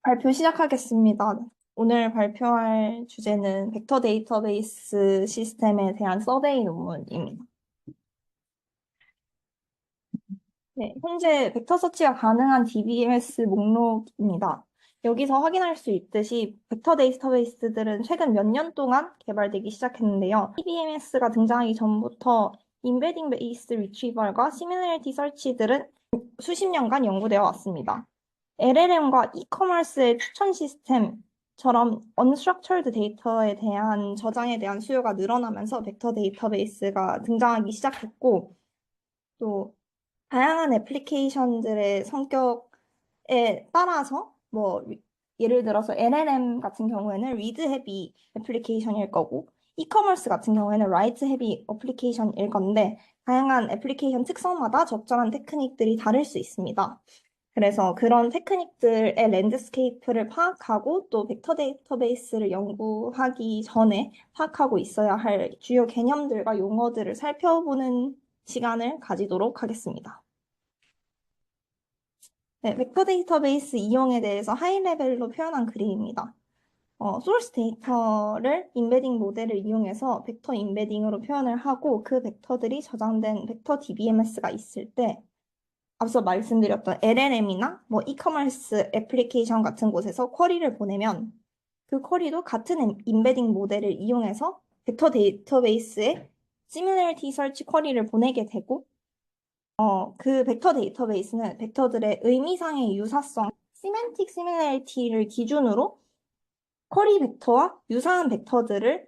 발표 시작하겠습니다. 오늘 발표할 주제는 벡터 데이터베이스 시스템에 대한 서베이 논문입니다. 네, 현재 벡터 서치가 가능한 DBMS 목록입니다. 여기서 확인할 수 있듯이 벡터 데이터베이스들은 최근 몇 년 동안 개발되기 시작했는데요. DBMS가 등장하기 전부터 인베딩 베이스 리트리버과 시밀러리티 서치들은 수십 년간 연구되어 왔습니다. LLM과 이커머스의 추천 시스템처럼 unstructured 데이터에 대한 저장에 대한 수요가 늘어나면서 벡터 데이터베이스가 등장하기 시작했고, 또 다양한 애플리케이션들의 성격에 따라서 예를 들어서 LLM 같은 경우에는 read heavy 애플리케이션일 거고, 이커머스 같은 경우에는 write heavy 애플리케이션일 건데, 다양한 애플리케이션 특성마다 적절한 테크닉들이 다를 수 있습니다. 그래서 그런 테크닉들의 랜드스케이프를 파악하고 또 벡터 데이터베이스를 연구하기 전에 파악하고 있어야 할 주요 개념들과 용어들을 살펴보는 시간을 가지도록 하겠습니다. 네, 벡터 데이터베이스 이용에 대해서 하이 레벨로 표현한 그림입니다. 소스 데이터를 인베딩 모델을 이용해서 벡터 인베딩으로 표현을 하고 그 벡터들이 저장된 벡터 DBMS가 있을 때 앞서 말씀드렸던 LLM이나 이커머스 애플리케이션 같은 곳에서 쿼리를 보내면 그 쿼리도 같은 인베딩 모델을 이용해서 벡터 데이터베이스에 시밀러리티 설치 쿼리를 보내게 되고 그 벡터 데이터베이스는 벡터들의 의미상의 유사성, 시멘틱 시밀러리티를 기준으로 쿼리 벡터와 유사한 벡터들을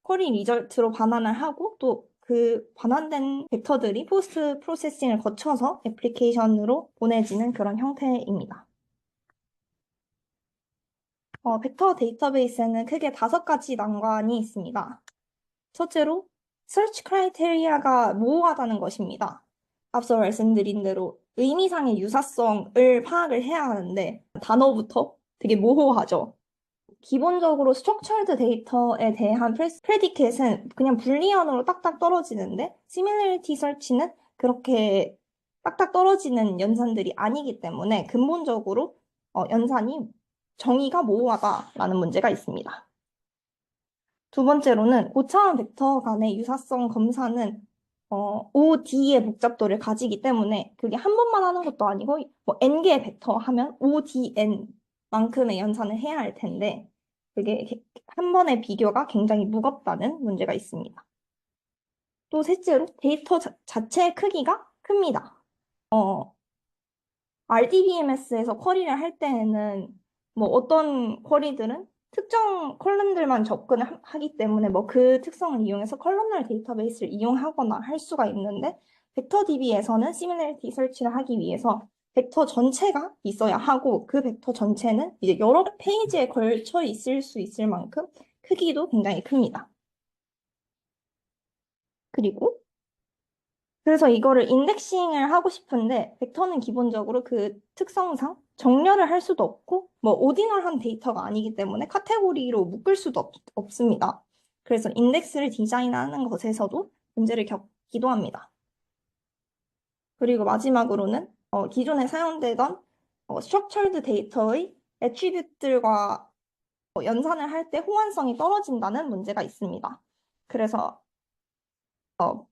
쿼리 리절트로 반환을 하고 또 그 반환된 벡터들이 포스트 프로세싱을 거쳐서 애플리케이션으로 보내지는 그런 형태입니다. 벡터 데이터베이스에는 크게 5가지 난관이 있습니다. 첫째로 search criteria가 모호하다는 것입니다. 앞서 말씀드린 대로 의미상의 유사성을 파악을 해야 하는데 단어부터 되게 모호하죠. 기본적으로 스트럭처드 데이터에 대한 프레디켓은 그냥 불리언으로 딱딱 떨어지는데 시밀러리티 설치는 그렇게 딱딱 떨어지는 연산들이 아니기 때문에 근본적으로 연산이 정의가 모호하다라는 문제가 있습니다. 두 번째로는 고차원 벡터 간의 유사성 검사는 OD의 복잡도를 가지기 때문에 그게 한 번만 하는 것도 아니고 n개의 벡터 하면 ODn만큼의 연산을 해야 할 텐데 그게 한 번의 비교가 굉장히 무겁다는 문제가 있습니다. 또 셋째로 데이터 자체의 크기가 큽니다. RDBMS에서 쿼리를 할 때에는 어떤 쿼리들은 특정 컬럼들만 접근을 하기 때문에 그 특성을 이용해서 컬럼널 데이터베이스를 이용하거나 할 수가 있는데 벡터DB에서는 시밀러리티 설치를 하기 위해서 벡터 전체가 있어야 하고 그 벡터 전체는 이제 여러 페이지에 걸쳐 있을 수 있을 만큼 크기도 굉장히 큽니다. 그래서 이거를 인덱싱을 하고 싶은데 벡터는 기본적으로 그 특성상 정렬을 할 수도 없고 오디널한 데이터가 아니기 때문에 카테고리로 묶을 수도 없습니다. 그래서 인덱스를 디자인하는 것에서도 문제를 겪기도 합니다. 그리고 마지막으로는 기존에 사용되던 스트럭처드 데이터의 애트리뷰트들과 연산을 할 때 호환성이 떨어진다는 문제가 있습니다. 그래서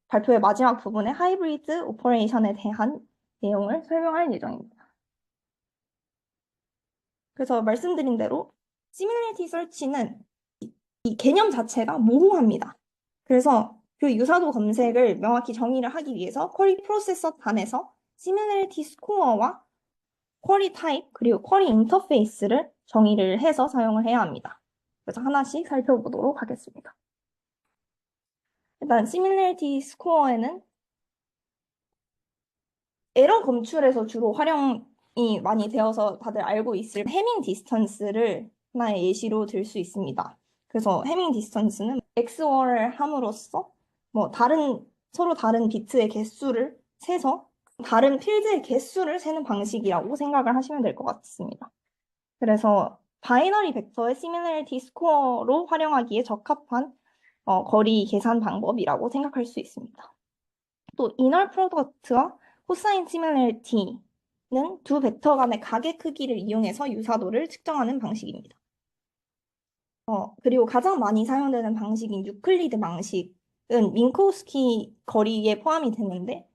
발표의 마지막 부분에 하이브리드 오퍼레이션에 대한 내용을 설명할 예정입니다. 그래서 말씀드린 대로 시밀리티 설치는 이 개념 자체가 모호합니다. 그래서 그 유사도 검색을 명확히 정의를 하기 위해서 쿼리 프로세서 단에서 시밀리티 스코어와 쿼리 타입 그리고 쿼리 인터페이스를 정의를 해서 사용을 해야 합니다. 그래서 하나씩 살펴보도록 하겠습니다. 일단 시밀리티 스코어에는 에러 검출에서 주로 활용이 많이 되어서 다들 알고 있을 해밍 디스턴스를 하나의 예시로 들 수 있습니다. 그래서 해밍 디스턴스는 XOR을 함으로써 서로 다른 비트의 개수를 세서 다른 필드의 개수를 세는 방식이라고 생각을 하시면 될 것 같습니다. 그래서 바이너리 벡터의 시밀러리티 스코어로 활용하기에 적합한 거리 계산 방법이라고 생각할 수 있습니다. 또 이널 프로덕트와 코사인 시밀러리티는 두 벡터 간의 각의 크기를 이용해서 유사도를 측정하는 방식입니다. 그리고 가장 많이 사용되는 방식인 유클리드 방식은 민코스키 거리에 포함이 되는데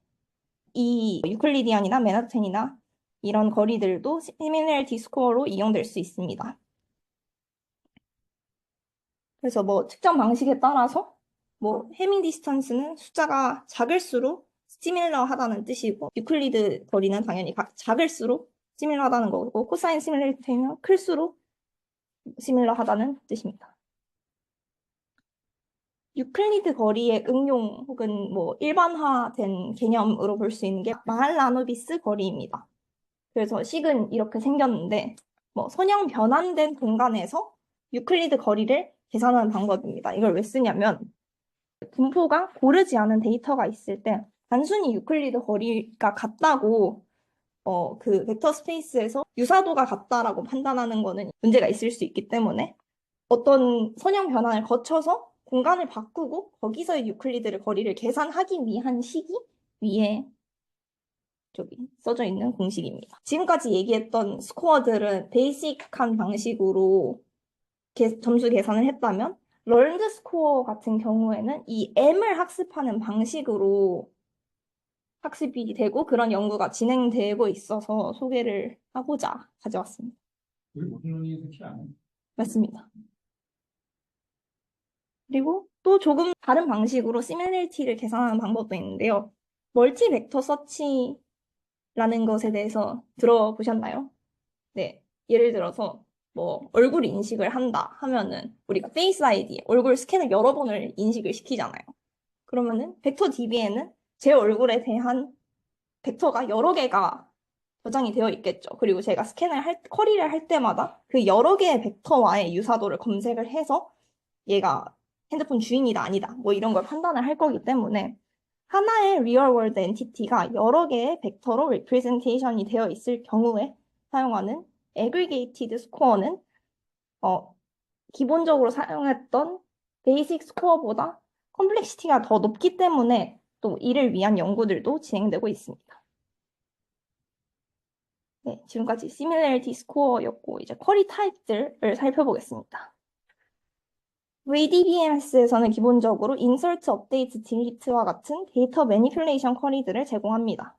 이 유클리디안이나 맨하탄이나 이런 거리들도 시밀러리티 스코어로 이용될 수 있습니다. 그래서 뭐 측정 방식에 따라서 뭐 해밍 디스턴스는 숫자가 작을수록 시밀러하다는 뜻이고 유클리드 거리는 당연히 작을수록 시밀러하다는 거고 코사인 시밀러리티는 클수록 시밀러하다는 뜻입니다. 유클리드 거리의 응용 혹은 뭐 일반화된 개념으로 볼 수 있는 게 마할라노비스 거리입니다. 그래서 식은 이렇게 생겼는데 뭐 선형 변환된 공간에서 유클리드 거리를 계산하는 방법입니다. 이걸 왜 쓰냐면 분포가 고르지 않은 데이터가 있을 때 단순히 유클리드 거리가 같다고 그 벡터 스페이스에서 유사도가 같다라고 판단하는 거는 문제가 있을 수 있기 때문에 어떤 선형 변환을 거쳐서 공간을 바꾸고 거기서의 유클리드 거리를 계산하기 위한 식이 위에 저기 써져 있는 공식입니다. 지금까지 얘기했던 스코어들은 베이직한 방식으로 점수 계산을 했다면 럴드 스코어 같은 경우에는 이 M을 학습하는 방식으로 학습이 되고 그런 연구가 진행되고 있어서 소개를 하고자 가져왔습니다. 우리 모든 논이 그렇지 않아요? 맞습니다. 그리고 또 조금 다른 방식으로 시밀리티를 계산하는 방법도 있는데요. 멀티 벡터 서치라는 것에 대해서 들어보셨나요? 네. 예를 들어서 뭐 얼굴 인식을 한다 하면은 우리가 페이스 아이디, 얼굴 스캔을 여러 번을 인식을 시키잖아요. 그러면은 벡터 DB에는 제 얼굴에 대한 벡터가 여러 개가 저장이 되어 있겠죠. 그리고 제가 쿼리를 할 때마다 그 여러 개의 벡터와의 유사도를 검색을 해서 얘가 핸드폰 주인이다 아니다 뭐 이런 걸 판단을 할 거기 때문에 하나의 리얼 월드 엔티티가 여러 개의 벡터로 리프레젠테이션이 되어 있을 경우에 사용하는 aggregated 스코어는 기본적으로 사용했던 베이직 스코어보다 컴플렉시티가 더 높기 때문에 또 이를 위한 연구들도 진행되고 있습니다. 네, 지금까지 similarity 스코어였고 이제 쿼리 타입들을 살펴보겠습니다. VDBMS에서는 기본적으로 insert, update, delete와 같은 데이터 매니플레이션 쿼리들을 제공합니다.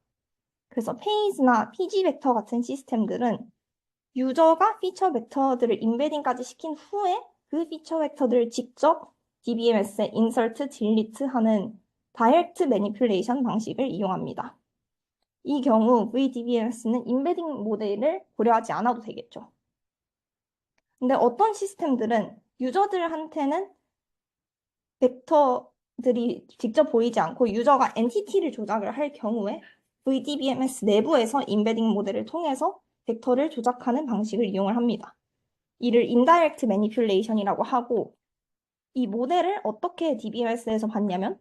그래서 페이즈나 PG 벡터 같은 시스템들은 유저가 피처 벡터들을 인베딩까지 시킨 후에 그 피처 벡터들을 직접 DBMS에 insert, delete 하는 다이렉트 매니플레이션 방식을 이용합니다. 이 경우 VDBMS는 인베딩 모델을 고려하지 않아도 되겠죠. 근데 어떤 시스템들은 유저들한테는 벡터들이 직접 보이지 않고 유저가 엔티티를 조작을 할 경우에 VDBMS 내부에서 인베딩 모델을 통해서 벡터를 조작하는 방식을 이용을 합니다. 이를 인다이렉트 매니플레이션이라고 하고 이 모델을 어떻게 DBMS에서 봤냐면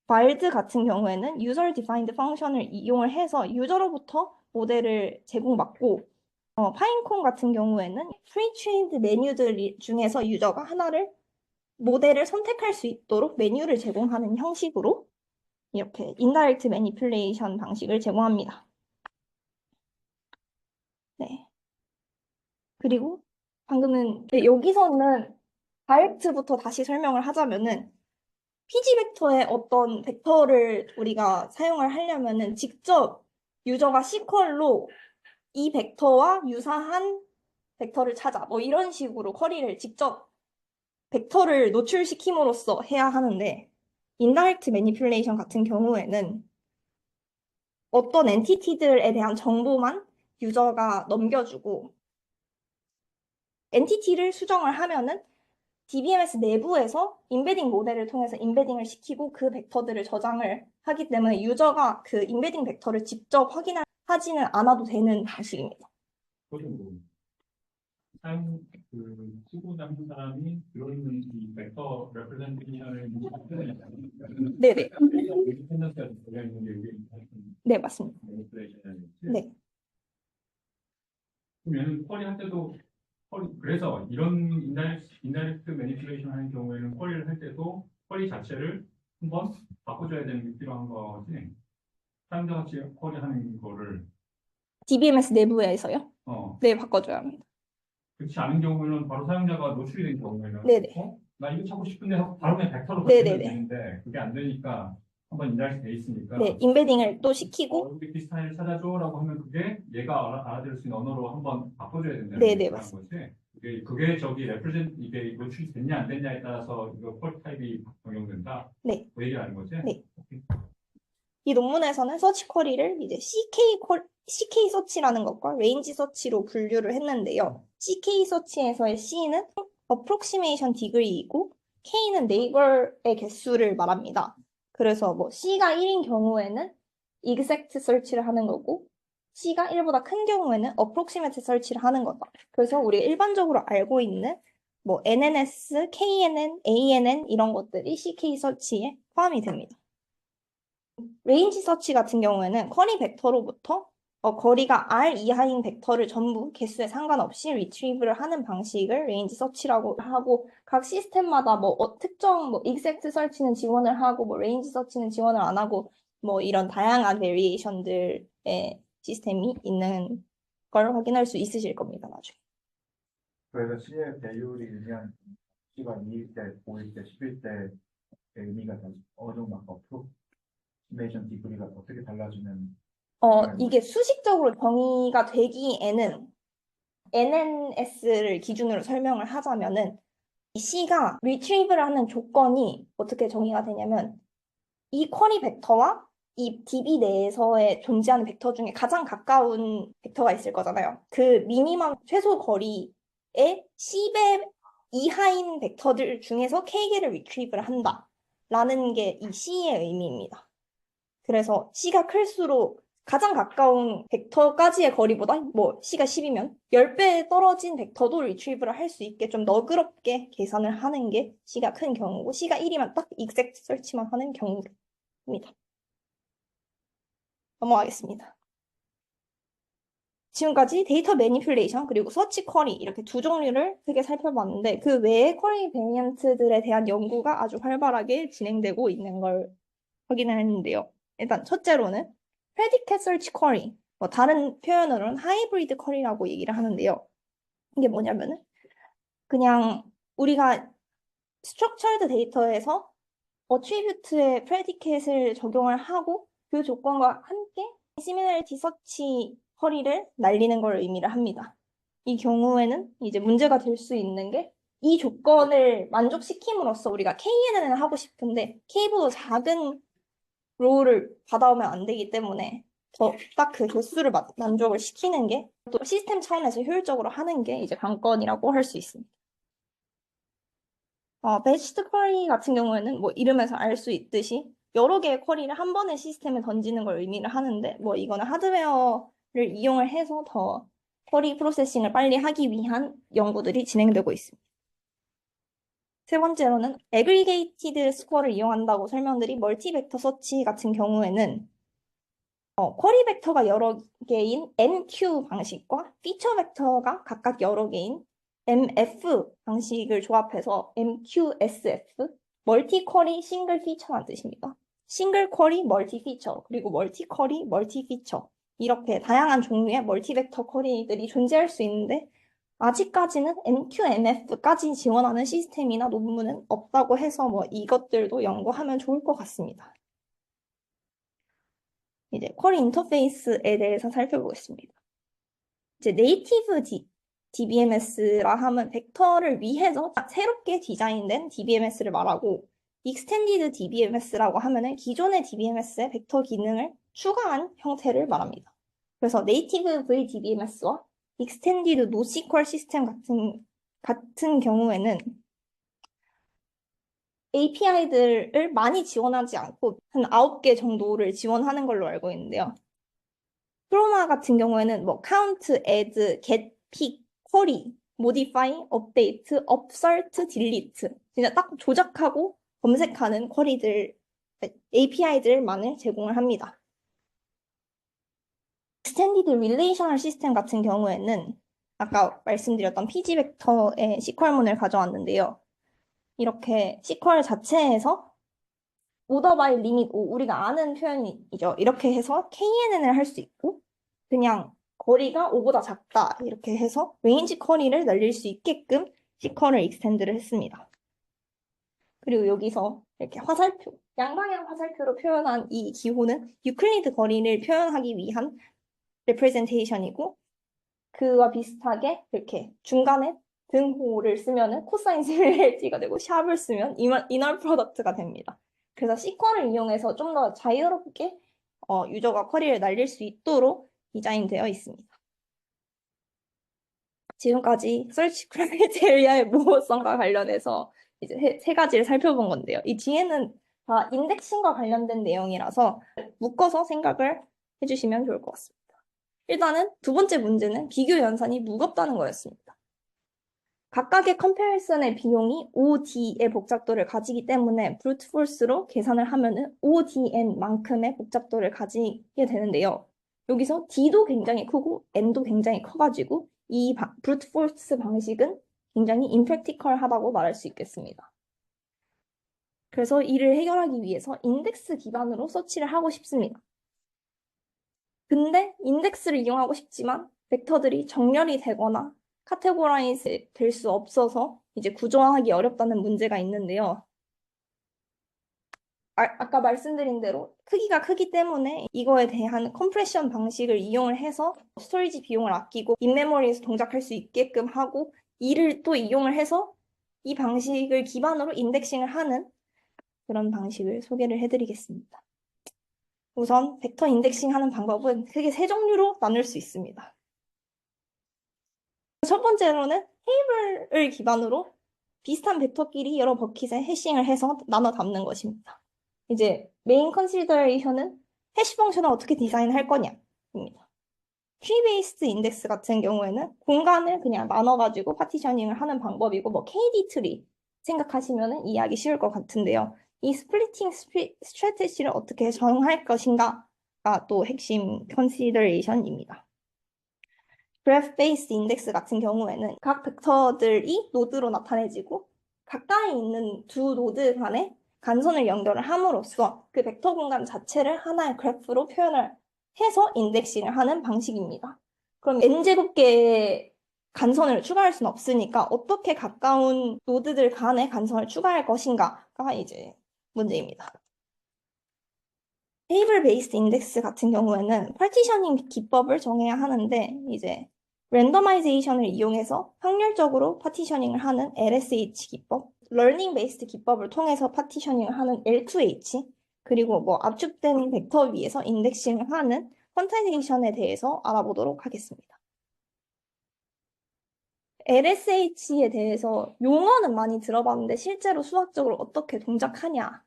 바일드 같은 경우에는 user defined 펑션을 이용을 해서 유저로부터 모델을 제공받고 파인콘 같은 경우에는 프리-트레인드 메뉴들 중에서 유저가 하나를 모델을 선택할 수 있도록 메뉴를 제공하는 형식으로 이렇게 인다이렉트 매니플레이션 방식을 제공합니다. 네. 그리고 방금은 여기서는 다이렉트부터 다시 설명을 하자면은 PG 벡터의 어떤 벡터를 우리가 사용을 하려면은 직접 유저가 SQL로 이 벡터와 유사한 벡터를 찾아 뭐 이런 식으로 쿼리를 직접 벡터를 노출시킴으로써 해야 하는데 인다이렉트 매니플레이션 같은 경우에는 어떤 엔티티들에 대한 정보만 유저가 넘겨주고 엔티티를 수정을 하면은 DBMS 내부에서 인베딩 모델을 통해서 인베딩을 시키고 그 벡터들을 저장을 하기 때문에 유저가 그 인베딩 벡터를 직접 하지는 않아도 되는 방식입니다. 뭐 쓰고자 하는 사람이 들어있는 이 벡터 레프레젠테이션을 네네. 인디펜던스가 걸려있는 게 여기 네, 맞습니다. 네. 그럼 얘는 쿼리 할 때도 그래서 이런 인다이렉트 매니플레이션 하는 경우에는 쿼리를 할 때도 쿼리 자체를 한번 바꿔줘야 되는 게 필요한 거지. 사람들같이 쿼리 하는 거를 DBMS 내부에서요? 어, 네, 바꿔줘야 합니다. 그렇지 않은 경우에는 바로 사용자가 노출이 된 경우에는 네네. 나 이거 찾고 싶은데 하고 바로 그냥 벡터로 바꾸면 네네네. 되는데 그게 안 되니까 한번 인식돼 네, 있으니까 인베딩을 또 시키고, 여기 비슷한 찾아줘라고 하면 그게 얘가 알아들을 수 있는 언어로 한번 바꿔줘야 된다는 게 네네, 그런 맞습니다. 거지. 그게 저기 레프레젠 이게 노출이 됐냐 안 됐냐에 따라서 이거 폴 타입이 적용된다. 네, 그 얘기하는 거지. 네. 오케이. 이 논문에서는 서치 쿼리를 이제 CK 서치라는 것과 레인지 서치로 분류를 했는데요. CK 서치에서의 C는 approximation degree이고 K는 네이버의 개수를 말합니다. 그래서 뭐 C가 1인 경우에는 exact search를 하는 거고 C가 1보다 큰 경우에는 approximate search를 하는 거다. 그래서 우리가 일반적으로 알고 있는 뭐 NNS, KNN, ANN 이런 것들이 CK 서치에 포함이 됩니다. 레인지 서치 같은 경우에는 쿼리 벡터로부터 거리가 r 이하인 벡터를 전부 개수에 상관없이 리트리브를 하는 방식을 레인지 서치라고 하고 각 시스템마다 뭐 특정 뭐 익섹트 서치는 지원을 하고 뭐 레인지 서치는 지원을 안 하고 뭐 이런 다양한 베리에이션들의 시스템이 있는 걸 확인할 수 있으실 겁니다, 나중에. 그래서 C의 배율이 그냥 C가 2일 때, 5일 때, 10일 때의 의미가 어느 정도 어프로시메이션 디그리가 어떻게 달라지는 이게 수식적으로 정의가 되기에는 NNS를 기준으로 설명을 하자면은 이 C가 retrieve를 하는 조건이 어떻게 정의가 되냐면 이 쿼리 벡터와 이 DB 내에서의 존재하는 벡터 중에 가장 가까운 벡터가 있을 거잖아요. 그 미니멈 최소 거리의 C배 이하인 벡터들 중에서 K개를 retrieve를 한다. 라는 게 이 C의 의미입니다. 그래서 C가 클수록 가장 가까운 벡터까지의 거리보다 뭐 C가 10이면 10배 떨어진 벡터도 리트리브를 할 수 있게 좀 너그럽게 계산을 하는 게 C가 큰 경우고 C가 1이면 딱 익젝트 설치만 하는 경우입니다. 넘어가겠습니다. 지금까지 데이터 매니플레이션 그리고 서치 쿼리 이렇게 두 종류를 크게 살펴봤는데 그 외에 쿼리 베리언트들에 대한 연구가 아주 활발하게 진행되고 있는 걸 확인을 했는데요. 일단 첫째로는 predicate search query, 뭐 다른 표현으로는 하이브리드 쿼리라고 얘기를 하는데요. 이게 뭐냐면은 그냥 우리가 structured 데이터에서 attribute의 predicate을 적용을 하고 그 조건과 함께 similarity search 쿼리를 날리는 걸 의미를 합니다. 이 경우에는 이제 문제가 될 수 있는 게 이 조건을 만족시킴으로써 우리가 KNN을 하고 싶은데 K보다 작은 로우를 받아오면 안 되기 때문에 더 딱 그 개수를 만족을 시키는 게 또 시스템 차원에서 효율적으로 하는 게 이제 관건이라고 할 수 있습니다. 배치드 쿼리 같은 경우에는 뭐 이름에서 알 수 있듯이 여러 개의 쿼리를 한 번에 시스템에 던지는 걸 의미를 하는데 뭐 이거는 하드웨어를 이용을 해서 더 쿼리 프로세싱을 빨리 하기 위한 연구들이 진행되고 있습니다. 세 번째로는 애그리게이티드 스코어를 이용한다고 설명드린 멀티벡터 서치 같은 경우에는 쿼리 벡터가 여러 개인 MQ 방식과 피처 벡터가 각각 여러 개인 MF 방식을 조합해서 MQSF, 멀티 쿼리 싱글 피처라는 뜻입니다. 싱글 쿼리 멀티 피처, 그리고 멀티 쿼리 멀티 피처 이렇게 다양한 종류의 멀티 벡터 쿼리들이 존재할 수 있는데 아직까지는 MQMF까지 지원하는 시스템이나 논문은 없다고 해서 뭐 이것들도 연구하면 좋을 것 같습니다. 이제 쿼리 인터페이스에 대해서 살펴보겠습니다. 이제 네이티브 DBMS라 하면 벡터를 위해서 새롭게 디자인된 DBMS를 말하고 익스텐디드 DBMS라고 하면은 기존의 DBMS의 벡터 기능을 추가한 형태를 말합니다. 그래서 네이티브 VDBMS와 익스텐디드 노시퀄 시스템 같은 경우에는 API들을 많이 지원하지 않고 한 9개 정도를 지원하는 걸로 알고 있는데요. 크로마 같은 경우에는 뭐 count, add, get, pick, query, modify, update, upsert, delete 진짜 딱 조작하고 검색하는 쿼리들, API들만을 제공을 합니다. Extended Relational System 같은 경우에는 아까 말씀드렸던 PG 벡터의 SQL문을 가져왔는데요. 이렇게 SQL 자체에서 order by limit 5, 우리가 아는 표현이죠. 이렇게 해서 KNN을 할 수 있고 그냥 거리가 5보다 작다. 이렇게 해서 레인지 커리를 날릴 수 있게끔 시커를 익스텐드를 했습니다. 그리고 여기서 이렇게 화살표, 양방향 화살표로 표현한 이 기호는 유클리드 거리를 표현하기 위한 레프레젠테이션이고 그와 비슷하게 이렇게 중간에 등호를 쓰면은 코사인 시뮬레이티가 되고 샵을 쓰면 이널 프로덕트가 됩니다. 그래서 시커를 이용해서 좀 더 자유롭게 유저가 쿼리를 날릴 수 있도록 디자인되어 있습니다. 지금까지 서치 크라이테리아의 모호성과 관련해서 이제 세 가지를 살펴본 건데요. 이 뒤에는 다 인덱싱과 관련된 내용이라서 묶어서 생각을 해주시면 좋을 것 같습니다. 일단은 두 번째 문제는 비교 연산이 무겁다는 거였습니다. 각각의 컴패리슨의 비용이 OD의 복잡도를 가지기 때문에 브루트 포스로 계산을 하면은 ODN만큼의 복잡도를 가지게 되는데요. 여기서 D도 굉장히 크고 N도 굉장히 커가지고 이 브루트 포스 방식은 굉장히 임팩티컬하다고 말할 수 있겠습니다. 그래서 이를 해결하기 위해서 인덱스 기반으로 서치를 하고 싶습니다. 근데 인덱스를 이용하고 싶지만 벡터들이 정렬이 되거나 카테고라이즈 될 수 없어서 이제 구조화하기 어렵다는 문제가 있는데요. 아까 말씀드린 대로 크기가 크기 때문에 이거에 대한 컴프레션 방식을 이용을 해서 스토리지 비용을 아끼고 인메모리에서 동작할 수 있게끔 하고 이를 또 이용을 해서 이 방식을 기반으로 인덱싱을 하는 그런 방식을 소개를 해드리겠습니다. 우선 벡터 인덱싱 하는 방법은 크게 세 종류로 나눌 수 있습니다. 첫 번째로는 테이블을 기반으로 비슷한 벡터끼리 여러 버킷에 해싱을 해서 나눠 담는 것입니다. 이제 메인 컨시더레이션은 해시 펑션을 어떻게 디자인할 거냐입니다. 트리 베이스드 인덱스 같은 경우에는 공간을 그냥 나눠가지고 파티셔닝을 하는 방법이고 뭐 KD 트리 생각하시면 이해하기 쉬울 것 같은데요. 이 스플리팅 스트래티지를 어떻게 정할 것인가가 또 핵심 컨시더레이션입니다. 그래프 베이스 인덱스 같은 경우에는 각 벡터들이 노드로 나타내지고 가까이 있는 두 노드 간에 간선을 연결을 함으로써 그 벡터 공간 자체를 하나의 그래프로 표현을 해서 인덱싱을 하는 방식입니다. 그럼 n제곱개의 간선을 추가할 수는 없으니까 어떻게 가까운 노드들 간에 간선을 추가할 것인가가 이제 문제입니다. 테이블 베이스드 인덱스 같은 경우에는 파티셔닝 기법을 정해야 하는데 이제 랜더마이제이션을 이용해서 확률적으로 파티셔닝을 하는 LSH 기법, 러닝 베이스드 기법을 통해서 파티셔닝을 하는 L2H, 그리고 뭐 압축된 벡터 위에서 인덱싱을 하는 퀀타이제이션에 대해서 알아보도록 하겠습니다. LSH에 대해서 용어는 많이 들어봤는데 실제로 수학적으로 어떻게 동작하냐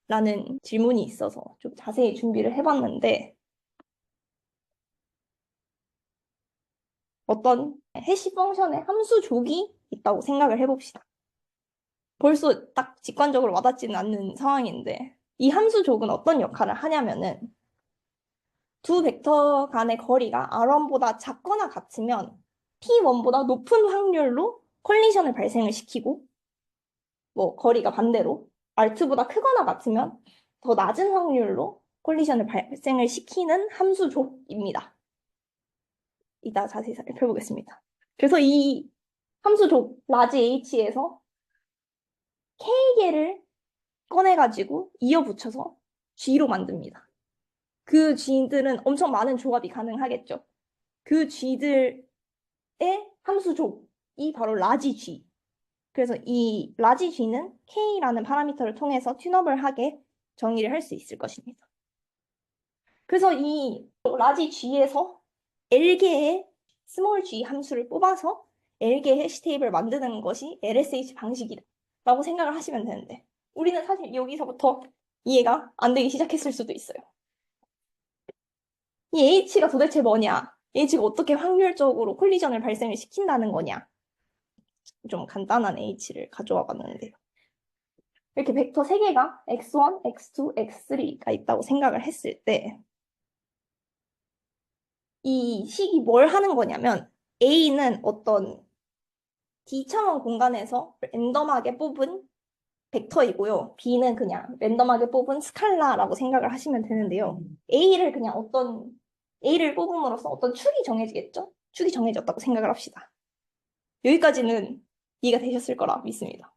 라는 질문이 있어서 좀 자세히 준비를 해봤는데 어떤 해시 펑션의 함수족이 있다고 생각을 해봅시다. 벌써 딱 직관적으로 와닿지는 않는 상황인데 이 함수족은 어떤 역할을 하냐면은 두 벡터 간의 거리가 R1보다 작거나 같으면 T1보다 높은 확률로 콜리션을 발생을 시키고 뭐 거리가 반대로 R2보다 크거나 같으면 더 낮은 확률로 콜리션을 발생을 시키는 함수족입니다. 이따 자세히 살펴보겠습니다. 그래서 이 함수족 라지 H에서 K개를 꺼내가지고 이어붙여서 G로 만듭니다. 그 G들은 엄청 많은 조합이 가능하겠죠. 그 G들의 함수족이 바로 라지 G. 그래서 이 라지 G는 K라는 파라미터를 통해서 튠업을 하게 정의를 할 수 있을 것입니다. 그래서 이 라지 G에서 L개의 스몰 g 함수를 뽑아서 L개 해시 테이블을 만드는 것이 LSH 방식이라고 생각을 하시면 되는데 우리는 사실 여기서부터 이해가 안 되기 시작했을 수도 있어요. 이 H가 도대체 뭐냐? H가 어떻게 확률적으로 콜리전을 발생을 시킨다는 거냐? 좀 간단한 H를 가져와 봤는데요. 이렇게 벡터 3개가 x1, x2, x3가 있다고 생각을 했을 때 이 식이 뭘 하는 거냐면 A는 어떤 D차원 공간에서 랜덤하게 뽑은 벡터이고요. B는 그냥 랜덤하게 뽑은 스칼라라고 생각을 하시면 되는데요. A를 그냥 어떤 A를 뽑음으로써 어떤 축이 정해지겠죠? 축이 정해졌다고 생각을 합시다. 여기까지는 이해가 되셨을 거라 믿습니다.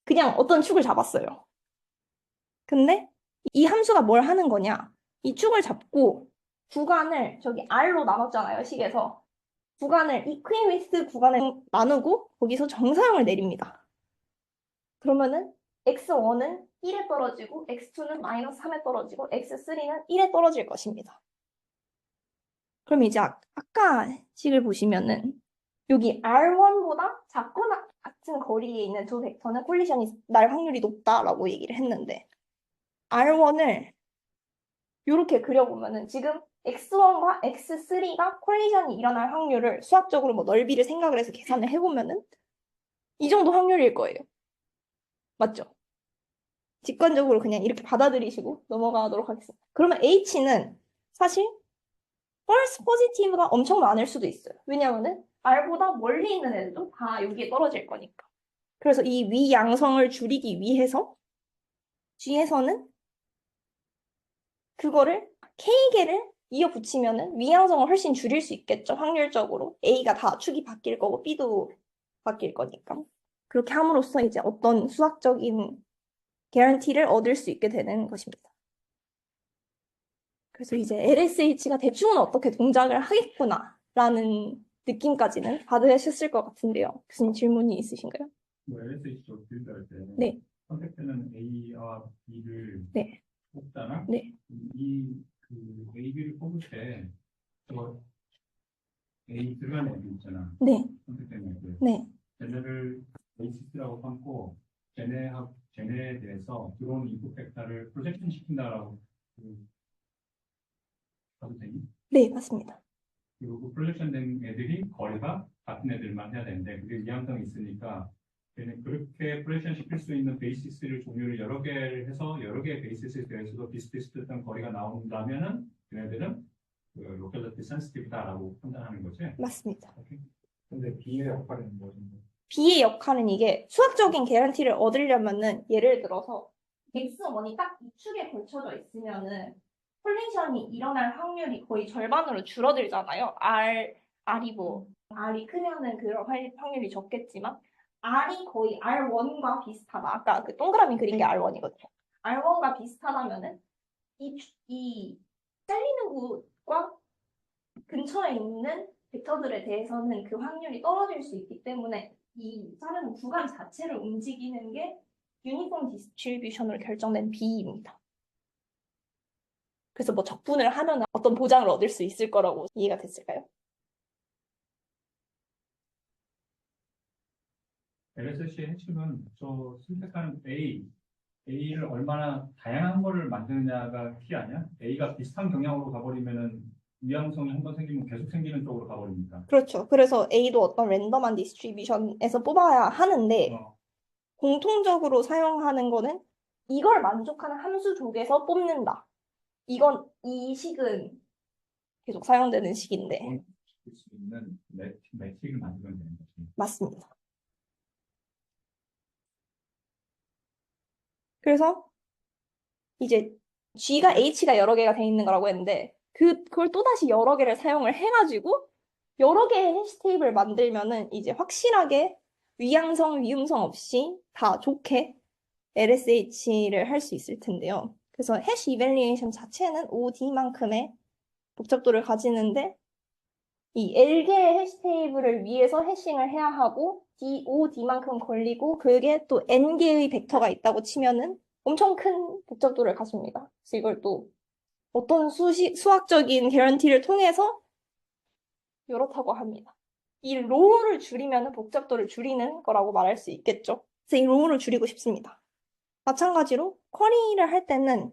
그냥 어떤 축을 잡았어요. 근데 이 함수가 뭘 하는 거냐? 이 축을 잡고 구간을 저기 R로 나눴잖아요, 식에서. 구간을 equal with 구간을 나누고 거기서 정사형을 내립니다. 그러면은 x1은 1에 떨어지고 x2는 마이너스 3에 떨어지고 x3는 1에 떨어질 것입니다. 그럼 이제 아까 식을 보시면은 여기 R1보다 작거나 같은 거리에 있는 두 벡터는 콜리션이 날 확률이 높다라고 얘기를 했는데 R1을 이렇게 그려보면은 지금 X1과 X3가 콜리션이 일어날 확률을 수학적으로 뭐 넓이를 생각을 해서 계산을 해보면은 이 정도 확률일 거예요. 맞죠? 직관적으로 그냥 이렇게 받아들이시고 넘어가도록 하겠습니다. 그러면 H는 사실 false positive가 엄청 많을 수도 있어요. 왜냐하면은 R보다 멀리 있는 애들도 다 여기에 떨어질 거니까. 그래서 이 위양성을 줄이기 위해서 G에서는 그거를 K개를 이어붙이면은 위양성을 훨씬 줄일 수 있겠죠. 확률적으로. A가 다 축이 바뀔 거고 B도 바뀔 거니까. 그렇게 함으로써 이제 어떤 수학적인 개런티를 얻을 수 있게 되는 것입니다. 그래서 이제 LSH가 대충은 어떻게 동작을 하겠구나라는 느낌까지는 받으셨을 것 같은데요. 교수님 질문이 있으신가요? 뭐 LSH 쪽 빌드할 때 네, 선택되는 A와 B를 네, 뽑잖아. 네, 그 A, B를 뽑을 때 저 A 들어가는 애들 있잖아. 네, 선택되는 애들. 네. 쟤네를 베이시스라고 삼고 쟤네에 대해서 들어오는 인풋 벡터를 프로젝션 시킨다라고 봐도 되니? 네, 맞습니다. 그리고 그 프로젝션 된 애들이 거리가 같은 애들만 해야 되는데 그게 이항성이 있으니까 얘는 그렇게 프로젝션 시킬 수 있는 베이시스를 종류를 여러 개를 해서 여러 개의 베이시스에 대해서도 비슷비슷한 거리가 나온다면은 걔네들은 그 로컬리티 센시티브다라고 판단하는 거지. 맞습니다. 오케이. 근데 B의 역할은 뭐든지. B의 역할은 이게 수학적인 개런티를 얻으려면은 예를 들어서 X1이 딱 이 축에 걸쳐져 있으면은 콜리션이 일어날 확률이 거의 절반으로 줄어들잖아요. R이 크면은 그런 확률이 적겠지만 R이 거의 R1과 비슷하다. 아까 그 동그라미 그린 게 R1이거든요. R1과 비슷하다면은 이 잘리는 곳과 근처에 있는 벡터들에 대해서는 그 확률이 떨어질 수 있기 때문에 이 자르는 구간 자체를 움직이는 게 유니폼 디스트리뷰션으로 결정된 B입니다. 그래서 뭐 적분을 하면 어떤 보장을 얻을 수 있을 거라고 이해가 됐을까요? LSC의 핵심은 저 선택하는 A를 얼마나 다양한 거를 만드느냐가 키 아니야? A가 비슷한 경향으로 가버리면은 위험성이 한번 생기면 계속 생기는 쪽으로 가버립니다. 그렇죠. 그래서 A도 어떤 랜덤한 디스트리뷰션에서 뽑아야 하는데 공통적으로 사용하는 거는 이걸 만족하는 함수 쪽에서 뽑는다. 이 식은 계속 사용되는 식인데 수 있는 매트릭을 만들면 되는 거지. 맞습니다. 그래서 이제 G가 H가 여러 개가 돼 있는 거라고 했는데 그걸 또다시 여러 개를 사용을 해가지고 여러 개의 해시 테이블을 만들면은 이제 확실하게 위양성, 위음성 없이 다 좋게 LSH를 할 수 있을 텐데요. 그래서 해시 이밸리에이션 자체는 OD만큼의 복잡도를 가지는데 이 L개의 해시 테이블을 위해서 해싱을 해야 하고 OD만큼 걸리고 그게 또 N개의 벡터가 있다고 치면은 엄청 큰 복잡도를 가집니다. 그래서 이걸 또 어떤 수학적인 개런티를 통해서 이렇다고 합니다. 이 로우를 줄이면 복잡도를 줄이는 거라고 말할 수 있겠죠. 그래서 이 로우를 줄이고 싶습니다. 마찬가지로 쿼리를 할 때는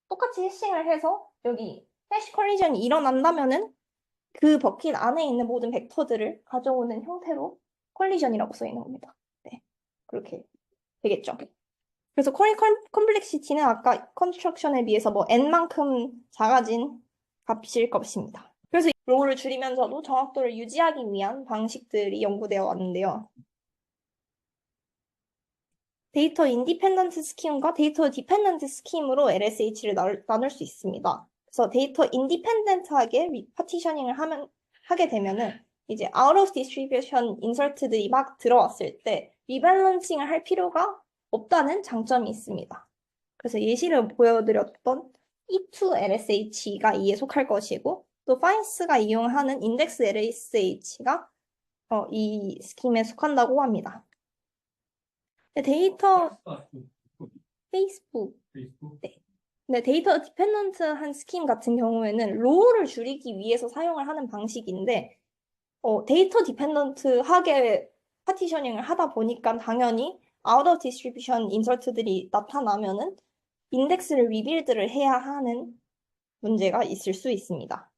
똑같이 해싱을 해서 여기 해시 컬리전이 일어난다면은 그 버킷 안에 있는 모든 벡터들을 가져오는 형태로 컬리전이라고 써 있는 겁니다. 네, 그렇게 되겠죠. 그래서 쿼리 컴플렉시티는 아까 컨스트럭션에 비해서 뭐 n만큼 작아진 값일 것입니다. 그래서 로우를 줄이면서도 정확도를 유지하기 위한 방식들이 연구되어 왔는데요. 데이터 인디펜던트 스킴과 데이터 디펜던트 스킴으로 LSH를 나눌 수 있습니다. 그래서 데이터 인디펜던트하게 파티셔닝을 하게 되면은 이제 out of distribution 인설트들이 막 들어왔을 때 리밸런싱을 할 필요가 없다는 장점이 있습니다. 그래서 예시를 보여드렸던 E2LSH가 이에 속할 것이고 또 파이스가 이용하는 인덱스 LSH가 이 스킴에 속한다고 합니다. 근데 데이터 페이스북 페이스북? 네. 근데 데이터 디펜던트한 스킴 같은 경우에는 로우를 줄이기 위해서 사용을 하는 방식인데 데이터 디펜던트하게 파티셔닝을 하다 보니까 당연히 out of distribution 인설트들이 나타나면은 인덱스를 리빌드를 해야 하는 문제가 있을 수 있습니다.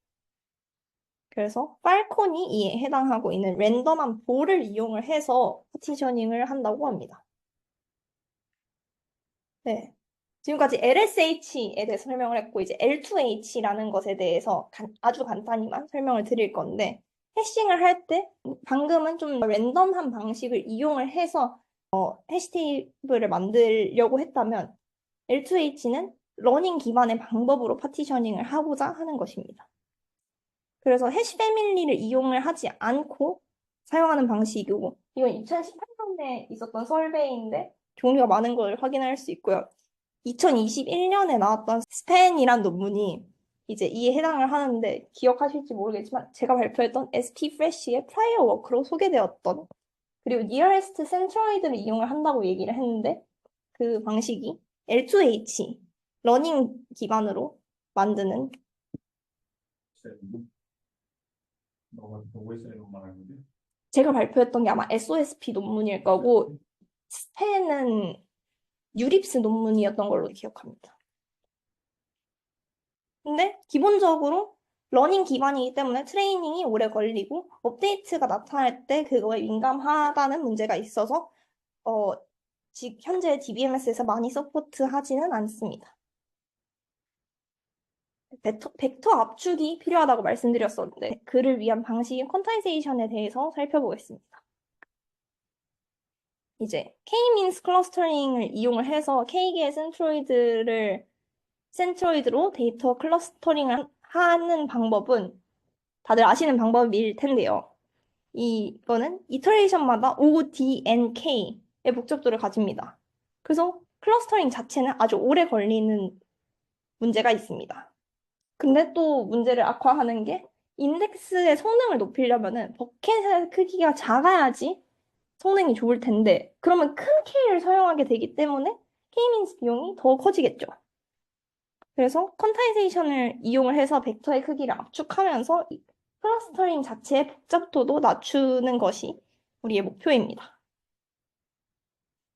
그래서 팔콘이 이에 해당하고 있는 랜덤한 볼을 이용을 해서 파티셔닝을 한다고 합니다. 네. 지금까지 LSH에 대해서 설명을 했고, 이제 L2H라는 것에 대해서 아주 간단히만 설명을 드릴 건데, 해싱을 할 때, 방금은 좀 랜덤한 방식을 이용을 해서 해시 테이블을 만들려고 했다면, L2H는 러닝 기반의 방법으로 파티셔닝을 하고자 하는 것입니다. 그래서 해시 패밀리를 이용을 하지 않고 사용하는 방식이고, 이건 2018년에 있었던 설베이인데, 종류가 많은 걸 확인할 수 있고요. 2021년에 나왔던 스팬이란 논문이 이제 이에 해당을 하는데 기억하실지 모르겠지만 제가 발표했던 ST 프레쉬의 프라이어 워크로 소개되었던 그리고 니어레스트 센트로이드를 이용을 한다고 얘기를 했는데 그 방식이 L2H 러닝 기반으로 만드는 너가 OS라고 말하는데 제가 발표했던 게 아마 SOSP 논문일 거고 스팬은 유립스 논문이었던 걸로 기억합니다. 근데 기본적으로 러닝 기반이기 때문에 트레이닝이 오래 걸리고 업데이트가 나타날 때 그거에 민감하다는 문제가 있어서 현재 DBMS에서 많이 서포트하지는 않습니다. 벡터 압축이 필요하다고 말씀드렸었는데 그를 위한 방식인 퀀타이제이션에 대해서 살펴보겠습니다. 이제 K-means 클러스터링을 이용을 해서 K개의 센트로이드로 데이터 클러스터링을 하는 방법은 다들 아시는 방법일 텐데요. 이거는 이터레이션마다 O, D, N, K의 복잡도를 가집니다. 그래서 클러스터링 자체는 아주 오래 걸리는 문제가 있습니다. 근데 또 문제를 악화하는 게 인덱스의 성능을 높이려면은 버켓의 크기가 작아야지 성능이 좋을 텐데 그러면 큰 K를 사용하게 되기 때문에 K-means 비용이 더 커지겠죠. 그래서 퀀타이제이션을 이용을 해서 벡터의 크기를 압축하면서 클러스터링 자체의 복잡도도 낮추는 것이 우리의 목표입니다.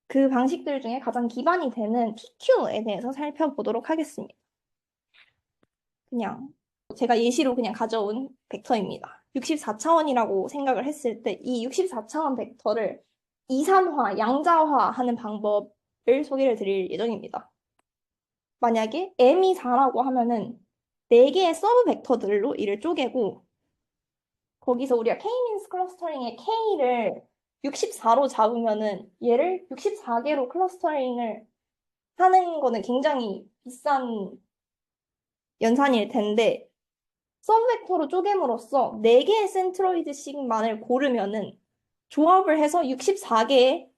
그 방식들 중에 가장 기반이 되는 TQ에 대해서 살펴보도록 하겠습니다. 그냥 제가 예시로 그냥 가져온 벡터입니다. 64차원이라고 생각을 했을 때 이 64차원 벡터를 이산화, 양자화하는 방법을 소개를 드릴 예정입니다. 만약에 m이 4라고 하면은 4개의 서브 벡터들로 이를 쪼개고 거기서 우리가 K-means 클러스터링의 K를 64로 잡으면은 얘를 64개로 클러스터링을 하는 거는 굉장히 비싼 연산일 텐데 서브 벡터로 쪼갰으로써 4개의 센트로이드씩만을 고르면은 조합을 해서 64개의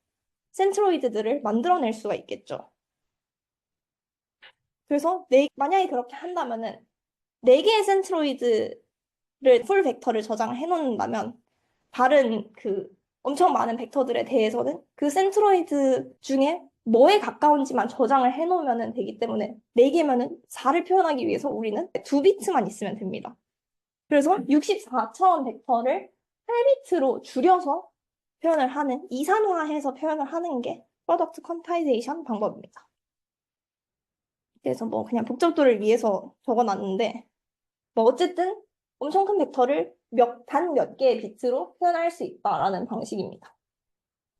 센트로이드들을 만들어낼 수가 있겠죠. 그래서 만약에 그렇게 한다면은 4개의 센트로이드를 풀 벡터를 저장해 놓는다면 다른 그 엄청 많은 벡터들에 대해서는 그 센트로이드 중에 뭐에 가까운지만 저장을 해 놓으면 되기 때문에 4개면은 4를 표현하기 위해서 우리는 2비트만 있으면 됩니다. 그래서 64차원 벡터를 8비트로 줄여서 표현을 하는 이산화해서 표현을 하는 게 프로덕트 퀀타이제이션 방법입니다. 그래서 뭐 그냥 복잡도를 위해서 적어놨는데 뭐 어쨌든 엄청 큰 벡터를 단 몇 개의 비트로 표현할 수 있다라는 방식입니다.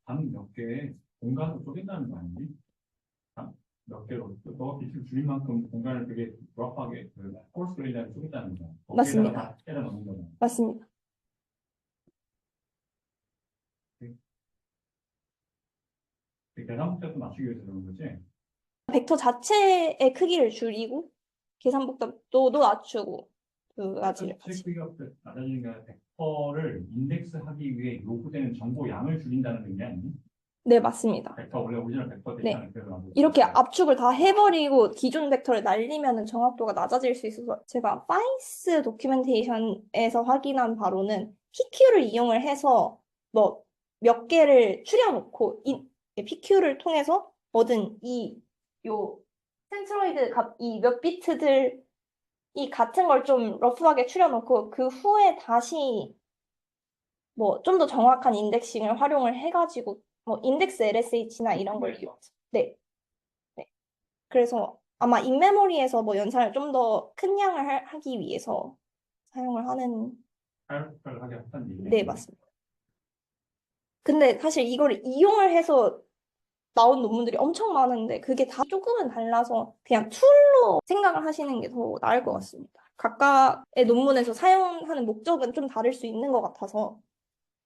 단 몇 개의 공간으로 쪼갠다는 거 아니니? 몇 개로 너가 빛을 줄인 만큼 공간을 되게 부합하게 홀스 그레이드를 쪼갰다는 거. 맞습니다. 다 때려 넣는 거잖아. 맞습니다. 계산 문제도 맞추기 위해서 그런 거지. 벡터 자체의 크기를 줄이고 계산 복잡도도 낮추고 두 가지를 같이. 체크가 낮아지는 게 아니라 벡터를 인덱스하기 위해 요구되는 정보 양을 줄인다는 의미 아니니? 네, 맞습니다. 벡터 원래 오리지널 벡터 네. 데이터는 그래서 이렇게 압축을 다 해버리고 기존 벡터를 날리면 정확도가 낮아질 수 있어서 제가 파이스 도큐멘테이션에서 확인한 바로는 PQ를 이용을 해서 뭐 몇 개를 추려놓고 이 PQ를 통해서 얻은 요 센트로이드 값, 이 몇 비트들 이 같은 걸 좀 러프하게 추려놓고 그 후에 다시 뭐 좀 더 정확한 인덱싱을 활용을 해가지고 뭐 인덱스 LSH나 이런 걸 이용해서 네. 네. 그래서 아마 인메모리에서 뭐 연산을 좀 더 큰 양을 하기 위해서 사용을 하는 하이어라키컬 하게 한다는 얘기네. 네, 맞습니다. 근데 사실 이걸 이용을 해서 나온 논문들이 엄청 많은데 그게 다 조금은 달라서 그냥 툴로 생각을 하시는 게 더 나을 것 같습니다. 각각의 논문에서 사용하는 목적은 좀 다를 수 있는 것 같아서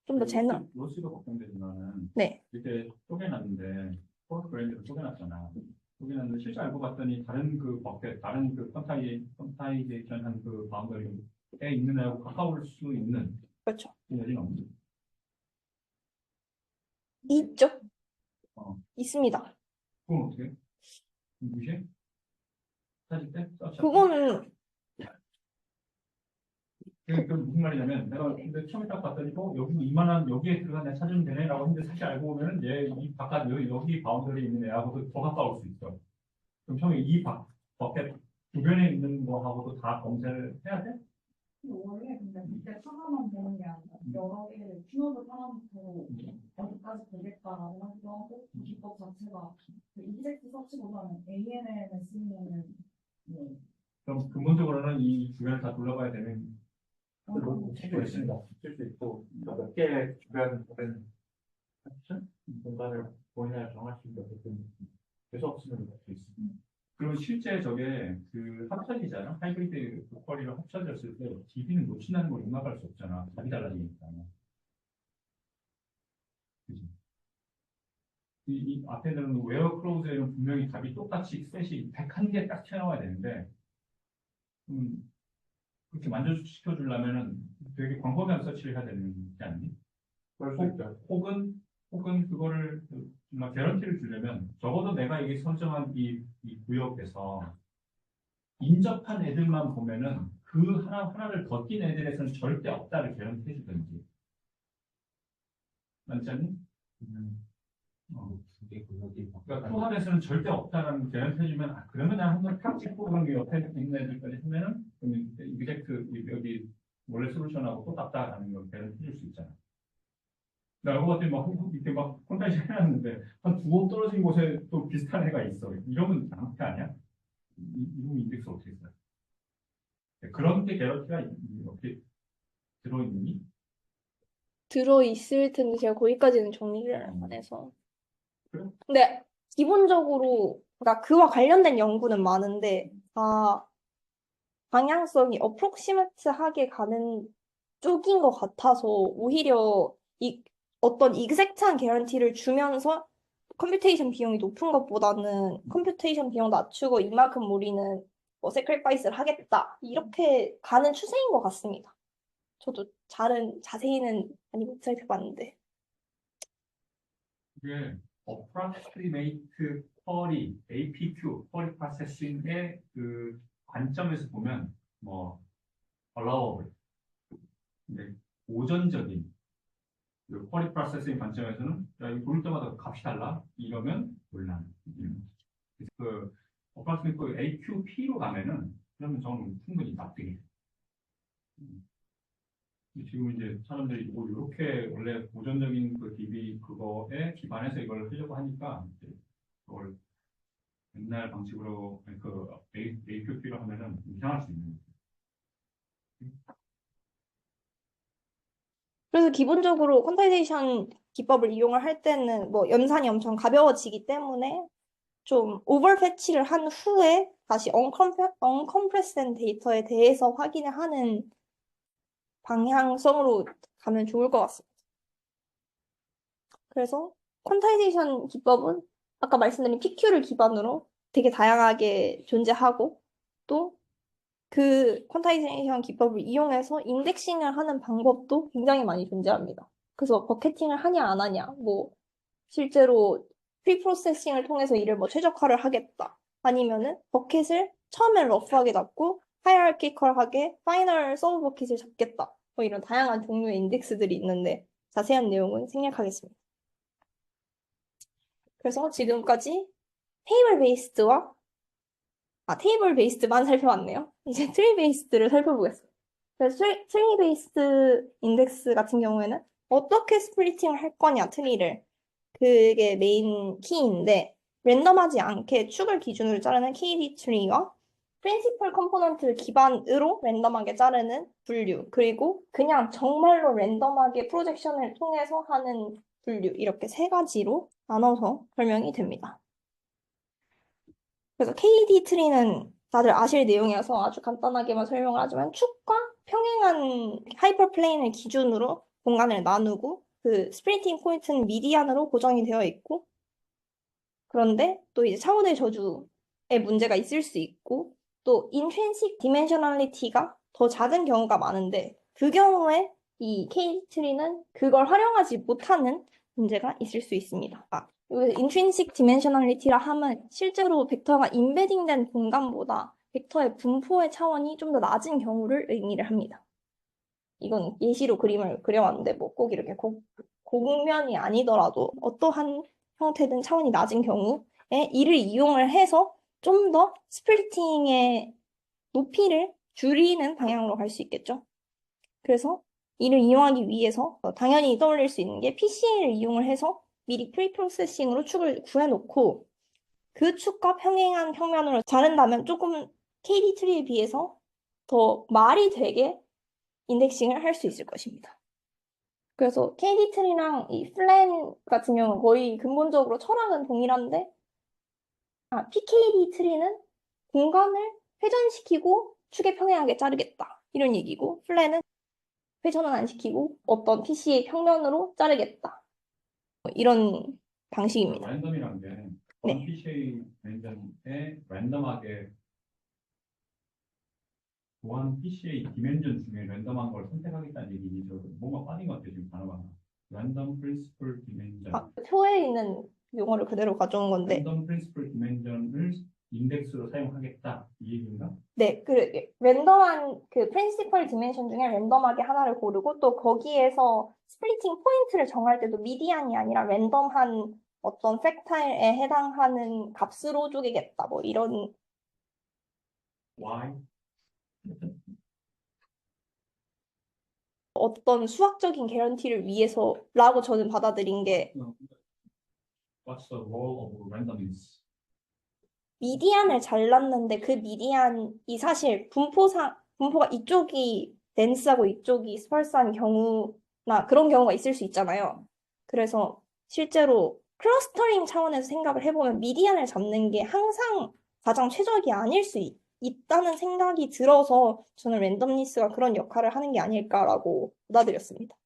좀 더 제너. 로스가 걱정되지만은 네. 이렇게 쪼개놨는데 포스 브랜드로 쪼개놨잖아. 쪼개놨는데 실제 알고 봤더니 다른 그 버켓, 다른 그 퀀타이제이션 한 그 바운더리에 있는 애하고 가까울 수 있는 그렇죠. 여지는 없는. 있죠? 어. 있습니다. 그건 어떻게? 무시해? 찾을 때? 그거는 그 무슨 말이냐면 내가 근데 처음에 딱 봤더니 여기 이만한 여기에 들어가 내가 찾으면 되네라고 했는데 사실 알고 보면은 얘 이 바깥 여기 바운더리에 있는 애하고도 더 가까울 수 있어. 그럼 처음에 버켓 주변에 있는 거하고도 다 검색을 해야 돼? 원래 근데 밑에 하나만 보는 게 아니라 여러 개를 키워드 parameter로 어디까지 보겠다라고 하기도 하고 이 기법 자체가 그 이젝트 서치보다는 ANN을 쓰면은 뭐 그럼 근본적으로는 이 주변을 다 둘러봐야 되는 칠수 있습니다. 칠수 있고 몇 개의 주변 다른 공간을 본인이 정할 수 있는 어쨌든 계속 쓰는 것도 있습니다. 그리고 실제 저게 그 합쳐지잖아. 하이브리드 쿼리로 합쳐졌을 때 DB는 놓친다는 걸 용납할 수 없잖아. 답이 달라지니까. 그지? 이 앞에 들은 웨어 클로즈에는 분명히 답이 똑같이 셋이 101개 딱 튀어나와야 되는데 그렇게 만족시켜 주려면은 되게 광범위한 서치를 해야 되는 게 아니니? 그럴 수 있죠. 혹은 그거를 정말 개런티를 주려면 적어도 내가 이게 설정한 이 구역에서 인접한 애들만 보면은 그 하나를 더 뛴 애들에서는 절대 없다를 개런티 해주든지. 맞지 않니? 그러니까 투합에서는 절대 없다라는 개런티 해주면 그러면 난 한번 탁 찍고 그런 게 옆에 있는 애들까지 하면은 그러면 이젝트 여기 원래 솔루션하고 똑같다라는 걸 개런티 해줄 수 있잖아. 나 알고 봤더니 이렇게 막 콘텐츠 해놨는데 한 2업 떨어진 곳에 또 비슷한 애가 있어. 이러면 낭패 아니야? 이러면 인덱스 어떻게 써? 그런 게 개런티가 어떻게 들어있니? 들어있을 텐데 제가 거기까지는 정리를 안 해서. 그래? 근데 기본적으로 그러니까 그와 관련된 연구는 많은데 다 방향성이 어프록시메트하게 가는 쪽인 것 같아서 오히려 어떤 익젝트한 개런티를 주면서 컴퓨테이션 비용이 높은 것보다는 컴퓨테이션 비용 낮추고 이만큼 우리는 뭐 세크리파이스를 하겠다 이렇게 가는 추세인 것 같습니다. 저도 자세히는 많이 못 살펴봤는데. 이게 Approximate Query, APQ, Query Processing의 그 관점에서 보면 뭐 allowable, 근데 고전적인 그 쿼리 프로세싱 관점에서는 야, 이거 돌릴 때마다 값이 달라? 이러면 곤란. 그 approximate AQP로 가면은 그러면 저는 충분히 납득이. 지금 이제 사람들이 뭐 이렇게 원래 고전적인 그 DB 그거에 기반해서 이걸 하려고 하니까 이제 그걸 옛날 방식으로 그 AQP로 하면은 이상할 수 있는. 그래서 기본적으로 퀀타이제이션 기법을 이용을 할 때는 뭐 연산이 엄청 가벼워지기 때문에 좀 오버패치를 한 후에 다시 언컴프레스된 데이터에 대해서 확인을 하는 방향성으로 가면 좋을 것 같습니다. 그래서 퀀타이제이션 기법은 아까 말씀드린 PQ를 기반으로 되게 다양하게 존재하고 또 그 퀀타이제이션 기법을 이용해서 인덱싱을 하는 방법도 굉장히 많이 존재합니다. 그래서 버켓팅을 하냐 안 하냐, 뭐 실제로 프리프로세싱을 통해서 이를 뭐 최적화를 하겠다. 아니면은 버켓을 처음엔 러프하게 잡고 하이어키컬하게 파이널 서브 버켓을 잡겠다. 뭐 이런 다양한 종류의 인덱스들이 있는데 자세한 내용은 생략하겠습니다. 그래서 지금까지 테이블 베이스드만 살펴봤네요. 이제 트리 베이스드를 살펴보겠습니다. 그래서 트리 베이스드 인덱스 같은 경우에는 어떻게 스플리팅을 할 거냐, 트리를. 그게 메인 키인데, 랜덤하지 않게 축을 기준으로 자르는 KD 트리와 프린시플 컴포넌트를 기반으로 랜덤하게 자르는 분류, 그리고 그냥 정말로 랜덤하게 프로젝션을 통해서 하는 분류, 이렇게 세 가지로 나눠서 설명이 됩니다. 그래서 KD 트리는 다들 아실 내용이어서 아주 간단하게만 설명을 하지만 축과 평행한 하이퍼플레인을 기준으로 공간을 나누고 그 스플리팅 포인트는 미디안으로 고정이 되어 있고 그런데 또 이제 차원의 저주에 문제가 있을 수 있고 또 인트린식 디멘셔널리티가 더 작은 경우가 많은데 그 경우에 이 KD 트리는 그걸 활용하지 못하는 문제가 있을 수 있습니다. 여기서 인트린식 디멘셔널리티라 하면 실제로 벡터가 인베딩된 공간보다 벡터의 분포의 차원이 좀 더 낮은 경우를 의미를 합니다. 이건 예시로 그림을 그려왔는데 뭐 꼭 이렇게 고국면이 아니더라도 어떠한 형태든 차원이 낮은 경우에 이를 이용을 해서 좀 더 스플리팅의 높이를 줄이는 방향으로 갈 수 있겠죠. 그래서 이를 이용하기 위해서 당연히 떠올릴 수 있는 게 PCA를 이용을 해서 미리 프리프로세싱으로 축을 구해놓고 그 축과 평행한 평면으로 자른다면 조금 KD 트리에 비해서 더 말이 되게 인덱싱을 할 수 있을 것입니다. 그래서 KD 트리랑 이 플랜 같은 경우는 거의 근본적으로 철학은 동일한데 PKD 트리는 공간을 회전시키고 축에 평행하게 자르겠다. 이런 얘기고 플랜은 회전은 안 시키고 어떤 PC의 평면으로 자르겠다. 이런 방식입니다. 랜덤이란 게 네. PCA 랜덤에 랜덤하게 보안 PCA 디멘전 중에 랜덤한 걸 선택하겠다는 얘기죠. 뭔가 빠진 것 같아요, 지금 단어가. 랜덤 프린시플 디멘전. 표에 있는 용어를 그대로 가져온 건데 랜덤 프린시플 디멘전을 인덱스로 사용하겠다 이 얘기인가? 네, 랜덤한 그 프린시펄 디멘션 중에 랜덤하게 하나를 고르고 또 거기에서 스플리팅 포인트를 정할 때도 미디안이 아니라 랜덤한 어떤 팩타일에 해당하는 값으로 쪼개겠다. 뭐 이런 Why? 어떤 수학적인 개런티를 위해서라고 저는 받아들인 게 What's the role of randomness? 미디안을 잘랐는데 그 미디안이 사실 분포가 이쪽이 덴스하고 이쪽이 스펄스한 경우나 그런 경우가 있을 수 있잖아요. 그래서 실제로 클러스터링 차원에서 생각을 해보면 미디안을 잡는 게 항상 가장 최적이 아닐 수 있다는 생각이 들어서 저는 랜덤니스가 그런 역할을 하는 게 아닐까라고 받아들였습니다.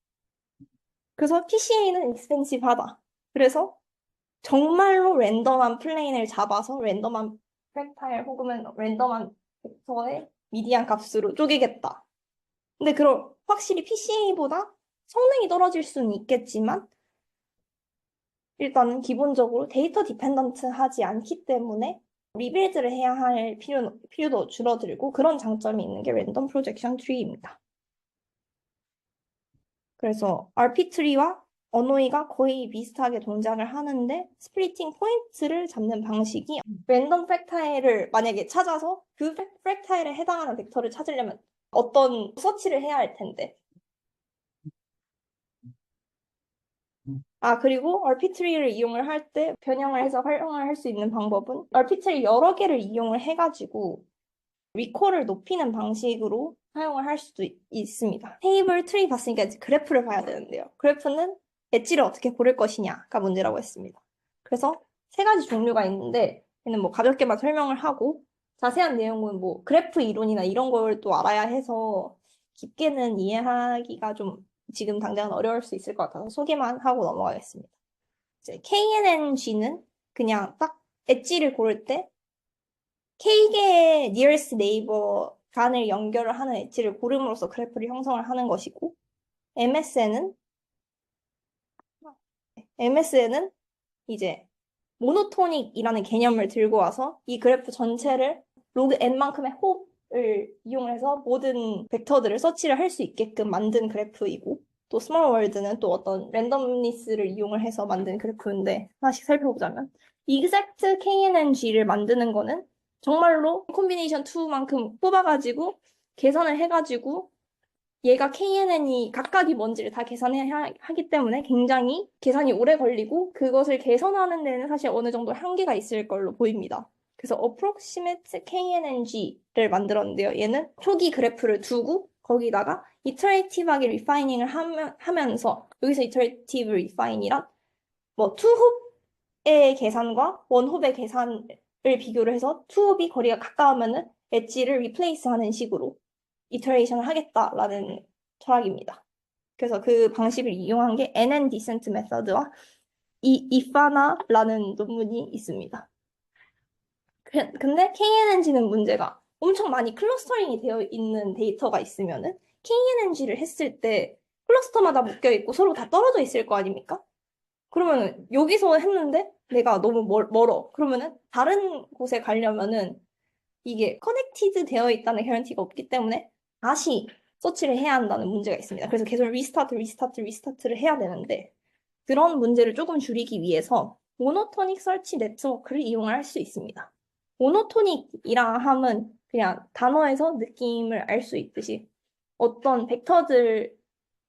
그래서 PCA는 익스펜시브하다. 그래서 정말로 랜덤한 플레인을 잡아서 랜덤한 팩타일 혹은 랜덤한 벡터의 미디안 값으로 쪼개겠다. 근데 그럼 확실히 PCA보다 성능이 떨어질 수는 있겠지만 일단은 기본적으로 데이터 디펜던트 하지 않기 때문에 리빌드를 해야 할 필요도 줄어들고 그런 장점이 있는 게 랜덤 프로젝션 트리입니다. 그래서 RP 트리와 어노이가 거의 비슷하게 동작을 하는데 스플리팅 포인트를 잡는 방식이 랜덤 팩타일을 만약에 찾아서 그 팩타일에 해당하는 벡터를 찾으려면 어떤 서치를 해야 할 텐데 그리고 RP3를 이용을 할 때 변형을 해서 활용을 할 수 있는 방법은 RP3 여러 개를 이용을 해가지고 리콜을 높이는 방식으로 사용을 할 수도 있습니다. 테이블 트리 봤으니까 이제 그래프를 봐야 되는데요. 그래프는 엣지를 어떻게 고를 것이냐가 문제라고 했습니다. 그래서 세 가지 종류가 있는데 얘는 뭐 가볍게만 설명을 하고 자세한 내용은 뭐 그래프 이론이나 이런 걸 또 알아야 해서 깊게는 이해하기가 좀 지금 당장은 어려울 수 있을 것 같아서 소개만 하고 넘어가겠습니다. 이제 KNNG는 그냥 딱 엣지를 고를 때 K개의 nearest neighbor 간을 연결을 하는 엣지를 고름으로써 그래프를 형성을 하는 것이고, MSN은 이제 모노토닉이라는 개념을 들고 와서 이 그래프 전체를 로그 n만큼의 홉을 이용해서 모든 벡터들을 서치를 할 수 있게끔 만든 그래프이고, 또 스몰 월드는 또 어떤 랜덤니스를 이용을 해서 만든 그래프인데, 하나씩 살펴보자면 exact KNNG를 만드는 거는 정말로 콤비네이션 2만큼 뽑아가지고 계산을 해가지고 얘가 KNN이 각각이 뭔지를 다 계산해야 하기 때문에 굉장히 계산이 오래 걸리고, 그것을 개선하는 데는 사실 어느 정도 한계가 있을 걸로 보입니다. 그래서 approximate KNNG를 만들었는데요. 얘는 초기 그래프를 두고 거기다가 이터레이티브하게 리파이닝을 하면서, 여기서 이터레이티브 리파인이란 뭐 투홉의 계산과 원홉의 계산을 비교를 해서 투홉이 거리가 가까우면은 엣지를 리플레이스 하는 식으로 이터레이션을 하겠다라는 철학입니다. 그래서 그 방식을 이용한 게 NN Descent Method와 이파나라는 논문이 있습니다. 근데 KNNG는 문제가 엄청 많이 클러스터링이 되어 있는 데이터가 있으면은 KNNG를 했을 때 클러스터마다 묶여 있고 서로 다 떨어져 있을 거 아닙니까? 그러면은 여기서 했는데 내가 너무 멀어. 그러면은 다른 곳에 가려면은 이게 커넥티드 되어 있다는 개런티가 없기 때문에 다시 서치를 해야 한다는 문제가 있습니다. 그래서 계속 리스타트를 해야 되는데, 그런 문제를 조금 줄이기 위해서 모노토닉 서치 네트워크를 이용할 수 있습니다. 모노토닉이라 함은 그냥 단어에서 느낌을 알 수 있듯이 어떤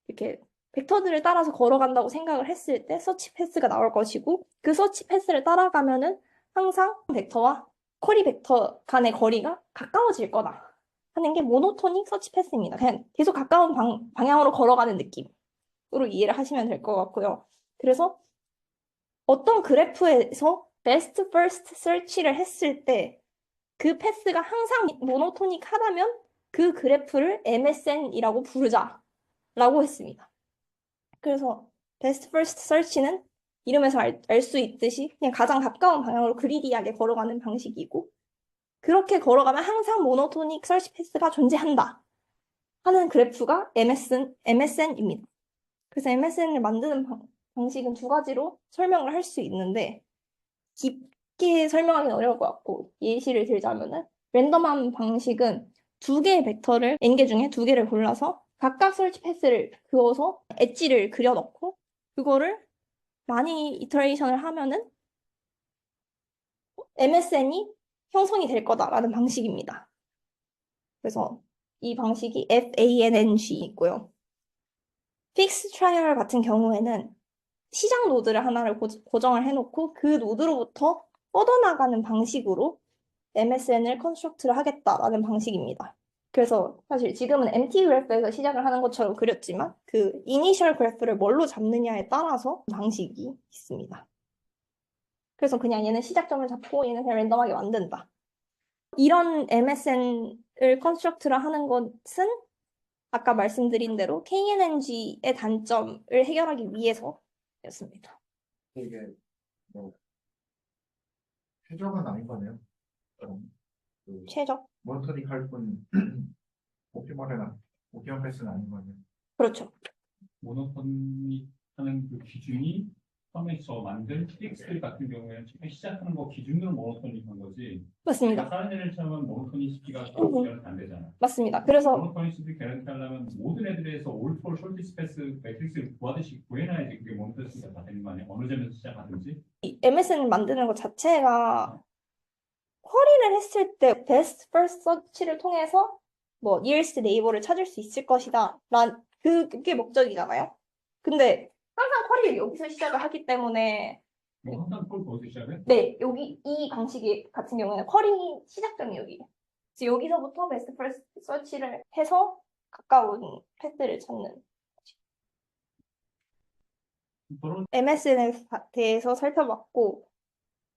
이렇게 벡터들을 따라서 걸어간다고 생각을 했을 때 서치 패스가 나올 것이고, 그 서치 패스를 따라가면은 항상 벡터와 쿼리 벡터 간의 거리가 가까워질 거다 하는 게 모노토닉 서치 패스입니다. 그냥 계속 가까운 방향으로 걸어가는 느낌으로 이해를 하시면 될 것 같고요. 그래서 어떤 그래프에서 best first search를 했을 때 그 패스가 항상 모노토닉하다면 그 그래프를 MSN이라고 부르자라고 했습니다. 그래서 best first search는 이름에서 알 수 있듯이 그냥 가장 가까운 방향으로 그리디하게 걸어가는 방식이고, 그렇게 걸어가면 항상 모노토닉 서치 패스가 존재한다 하는 그래프가 MSN입니다. 그래서 MSN을 만드는 방식은 두 가지로 설명을 할 수 있는데, 깊게 설명하기는 어려울 것 같고 예시를 들자면은, 랜덤한 방식은 두 개의 벡터를 n개 중에 두 개를 골라서 각각 서치 패스를 그어서 엣지를 그려넣고 그거를 많이 이터레이션을 하면은 MSN이 형성이 될 거다라는 방식입니다. 그래서 이 방식이 FANNG 있고요. 픽스 트라이얼 같은 경우에는 시작 노드를 하나를 고정을 해놓고 그 노드로부터 뻗어나가는 방식으로 MSN을 컨스트럭트를 하겠다라는 방식입니다. 그래서 사실 지금은 empty 그래프에서 시작을 하는 것처럼 그렸지만 그 이니셜 그래프를 뭘로 잡느냐에 따라서 방식이 있습니다. 그래서 그냥 얘는 시작점을 잡고 얘는 그냥 랜덤하게 만든다. 이런 MSN을 컨스트럭트를 하는 것은 아까 말씀드린 대로 KNNG의 단점을 해결하기 위해서였습니다. 이게 뭐 최적은 아닌 거네요. 그 최적? 모노토닉 할 뿐 옵티멀 패스는 아닌 거네요. 그렇죠. 모노토닉 하는 그 기준이 처음에서 만든 TXT 같은 경우에는 처음에 시작하는 거 기준으로 모노토닉 한 거지. 맞습니다. 다른 애를 처음은 모노토니시티가 개런티 안 되잖아. 맞습니다. 그래서 모노토니시티 개런티 하려면 모든 애들에서 올톨 숄티스 패스 매트릭스를 구하듯이 구해놔야지 그게 모노토니시티가 다 되는 거 아니야? 어느 점에서 시작하든지. 이 MSN 만드는 것 자체가 쿼리를 했을 때 best first search를 통해서 뭐 nearest neighbor를 찾을 수 있을 것이다 그게 목적이잖아요. 근데 항상 쿼리를 여기서 시작을 하기 때문에, 뭐 항상 폴 거기서 시작해? 네, 여기 이 방식이 같은 경우에는 쿼리 시작점이 여기예요. 그래서 여기서부터 best first search를 해서 가까운 패스를 찾는. 서로 MSN에 대해서 살펴봤고,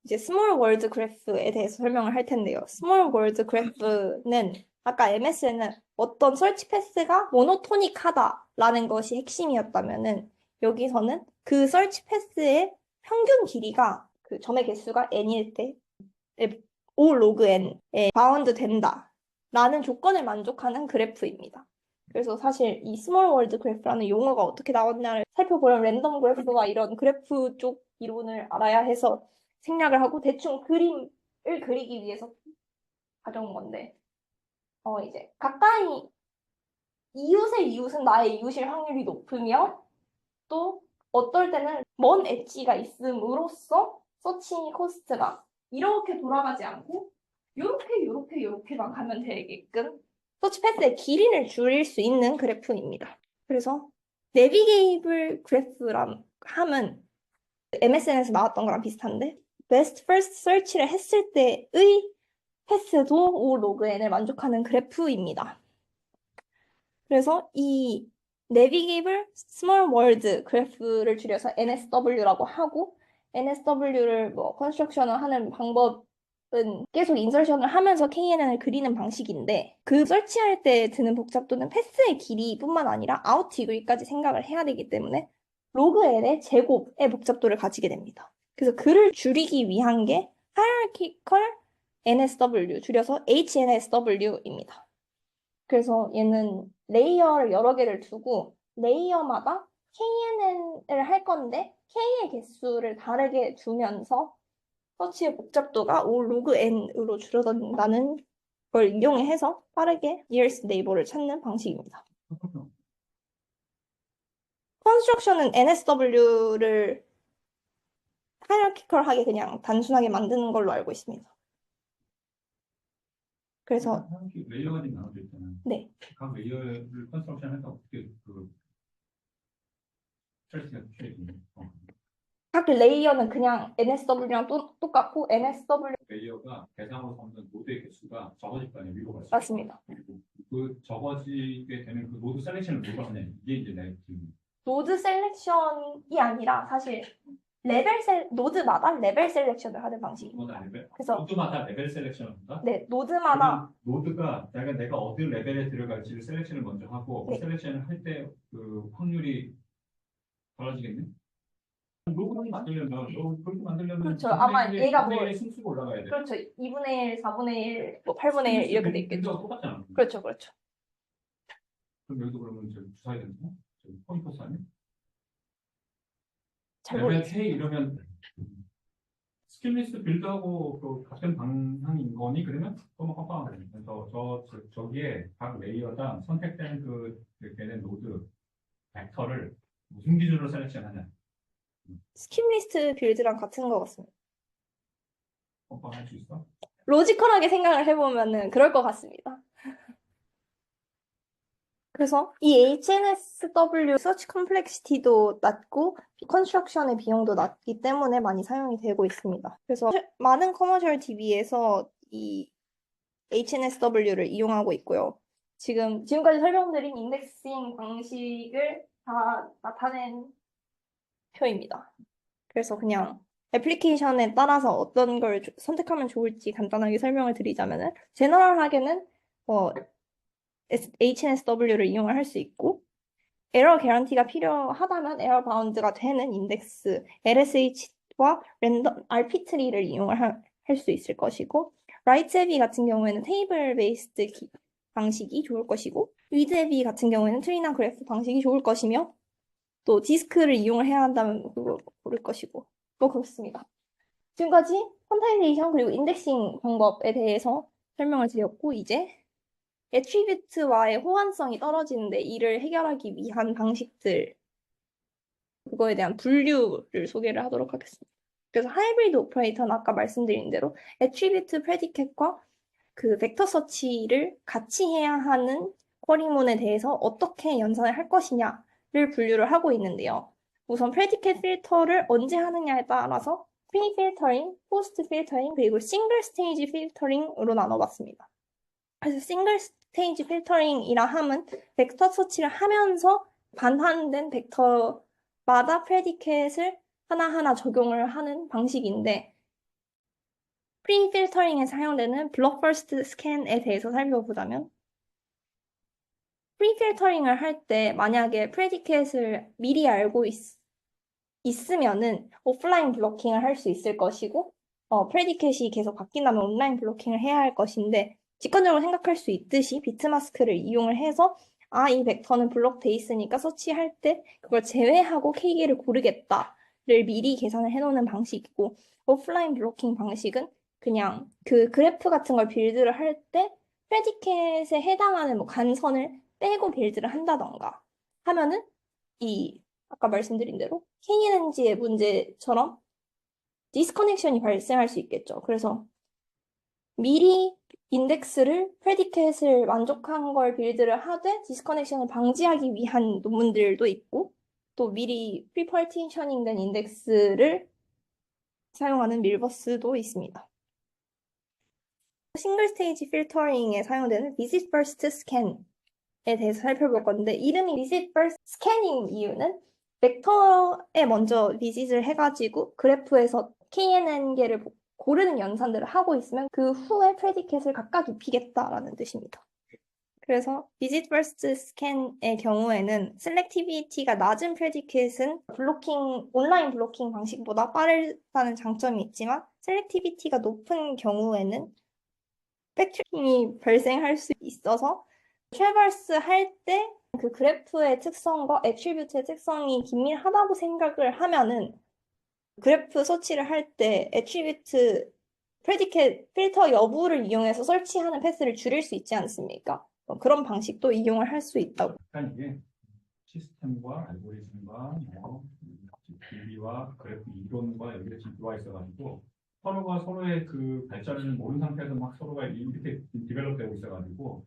이제 스몰 월드 그래프에 대해서 설명을 할 텐데요. 스몰 월드 그래프는 아까 MSN은 어떤 설치 패스가 모노토닉하다라는 것이 핵심이었다면은, 여기서는 그 설치 패스의 평균 길이가 그 점의 개수가 n일 때 O log n에 바운드 된다라는 라는 조건을 만족하는 그래프입니다. 그래서 사실 이 스몰 월드 그래프라는 용어가 어떻게 나왔냐를 살펴보려면 랜덤 그래프와 이런 그래프 쪽 이론을 알아야 해서 생략을 하고 대충 그림을 그리기 위해서 가져온 건데, 이제 가까이 이웃의 이웃은 나의 이웃일 확률이 높으며 또 어떨 때는 먼 엣지가 있음으로써 서치 코스트가 이렇게 돌아가지 않고 요렇게만 가면 되게끔 서치 패스의 길이를 줄일 수 있는 그래프입니다. 그래서 내비게이블 그래프람 함은 MSN에서 나왔던 거랑 비슷한데 베스트 퍼스트 서치를 했을 때의 패스도 O 로그 N을 만족하는 그래프입니다. 그래서 이 내비게이블 스몰 월드 그래프를 줄여서 NSW라고 하고 NSW를 뭐 컨스트럭션을 하는 방법은 계속 인설션을 하면서 KNN을 그리는 방식인데 그 설치할 때 드는 복잡도는 패스의 길이뿐만 아니라 아웃 디그리까지 생각을 해야 되기 때문에 로그 N의 제곱의 복잡도를 가지게 됩니다. 그래서 그를 줄이기 위한 게 hierarchical NSW 줄여서 HNSW입니다. 그래서 얘는 레이어를 여러 개를 두고 레이어마다 KNN을 할 건데 K의 개수를 다르게 두면서 서치의 복잡도가 O 로그 N으로 줄어든다는 걸 이용해서 빠르게 nearest neighbor를 찾는 방식입니다. 컨스트럭션은 NSW를 하이라키컬하게 그냥 단순하게 만드는 걸로 알고 있습니다. 그래서 레이어가 지금 나눠져 있잖아. 네. 각 레이어를 컨스트럭션해서 어떻게 그 스트레스가 취해지는 각 레이어는 그냥 NSW랑 똑같고 NSW 레이어가 대상으로 삼는 노드의 개수가 적어질 거 아니에요. 위로 갈수록. 맞습니다. 그 적어지게 되는 그 노드 셀렉션을 누가 하냐. 이게 이제 내 지금 노드 셀렉션이 아니라 사실 노드마다 레벨 셀렉션을 하는 방식입니다. 노드마다 레벨, 그래서 노드마다 레벨 셀렉션을 한다. 네, 노드마다 그러면 노드가 내가 어느 레벨에 들어갈지를 셀렉션을 먼저 하고 그 네. 셀렉션을 할 때 그 확률이 달라지겠네. 로그를 만들려면 그렇게 만들려면 그렇죠. 아마 얘가 뭐 승수가 올라가야 돼. 그렇죠. 2분의 1, 4분의 1, 뭐 8분의 1 이렇게 돼 있겠죠. 똑같잖아. 그렇죠. 그렇죠. 그럼 여기도 그러면 저기 주사야 되는 거? 저기 포인터스 아니야? 잘 레벨 모르겠어요. K 이러면 스킬리스트 빌드하고 그 같은 방향인 거니 그러면 너무 깜빡하네. 그래서 저기에 각 레이어당 선택된 되는 노드 벡터를 무슨 기준으로 셀렉션하냐? 스킵 리스트 빌드랑 같은 것 같습니다. 깜빡할 수 있어? 로지컬하게 생각을 해보면은 그럴 것 같습니다. 그래서 이 HNSW 서치 컴플렉시티도 낮고 컨스트럭션의 비용도 낮기 때문에 많이 사용이 되고 있습니다. 그래서 많은 커머셜 DB에서 이 HNSW를 이용하고 있고요. 지금까지 설명드린 인덱싱 방식을 다 나타낸 표입니다. 그래서 그냥 애플리케이션에 따라서 어떤 걸 선택하면 좋을지 간단하게 설명을 드리자면은 제너럴하게는 HNSW를 이용을 할 수 있고 에러 개런티가 필요하다면 에러 바운드가 되는 인덱스 LSH와 랜덤 RP 트리를 이용을 할 수 있을 것이고 라이트 헤비 같은 경우에는 테이블 베이스드 방식이 좋을 것이고 위드 헤비 같은 경우에는 트리나 그래프 방식이 좋을 것이며 또 디스크를 이용을 해야 한다면 그걸 고를 것이고 뭐 그렇습니다. 지금까지 퀀타이제이션 그리고 인덱싱 방법에 대해서 설명을 드렸고 이제 애트리뷰트와의 호환성이 떨어지는데 이를 해결하기 위한 방식들 그거에 대한 분류를 소개를 하도록 하겠습니다. 그래서 하이브리드 오퍼레이터는 아까 말씀드린 대로 애트리뷰트 프레디켓과 그 벡터 서치를 같이 해야 하는 쿼리문에 대해서 어떻게 연산을 할 것이냐를 분류를 하고 있는데요. 우선 프레디켓 필터를 언제 하느냐에 따라서 프리 필터링, 포스트 필터링, 그리고 싱글 스테이지 필터링으로 나눠봤습니다. 그래서 싱글 스테이지 필터링이라 함은 벡터 서치를 하면서 반환된 벡터마다 프레디켓을 하나하나 적용을 하는 방식인데 프리 필터링에 사용되는 블록 퍼스트 스캔에 대해서 살펴보자면 프리 필터링을 할 때 만약에 프레디켓을 미리 알고 있으면은 오프라인 블로킹을 할 수 있을 것이고 프레디켓이 계속 바뀐다면 온라인 블로킹을 해야 할 것인데 직관적으로 생각할 수 있듯이 비트마스크를 이용을 해서 이 벡터는 블록돼 있으니까 서치할 때 그걸 제외하고 K를 고르겠다를 미리 계산을 해놓는 방식이고 오프라인 블로킹 방식은 그냥 그 그래프 같은 걸 빌드를 할 때 프레디켓에 해당하는 뭐 간선을 빼고 빌드를 한다던가 하면은 아까 말씀드린 대로 KNNG의 문제처럼 디스커넥션이 발생할 수 있겠죠. 그래서 미리 인덱스를 프레디켓을 만족한 걸 빌드를 하되 디스커넥션을 방지하기 위한 논문들도 있고 또 미리 프리파티셔닝 된 인덱스를 사용하는 밀버스도 있습니다. 싱글 스테이지 필터링에 사용되는 visit first scan에 대해서 살펴볼 건데 이름이 visit first scanning 이유는 벡터에 먼저 visit을 해가지고 그래프에서 KNN계를 고르는 연산들을 하고 있으면 그 후에 프레디켓을 각각 입히겠다라는 뜻입니다. 그래서 visit first scan의 경우에는 셀렉티비티가 낮은 프레디켓은 온라인 블로킹 방식보다 빠르다는 장점이 있지만 셀렉티비티가 높은 경우에는 백트래킹이 발생할 수 있어서 트래버스 할 때 그 그래프의 특성과 애트리뷰트의 특성이 긴밀하다고 생각을 하면은 그래프 서치를 할 때 애트리뷰트 프레디켓 필터 여부를 이용해서 설치하는 패스를 줄일 수 있지 않습니까? 그런 방식도 이용을 할 수 있다고. 약간 이게 시스템과 알고리즘과 DB와 그래프 이론과 여기에 지금 들어와 있어가지고 서로가 서로의 그 발전을 모르는 상태에서 막 서로가 이렇게 디벨롭되고 있어가지고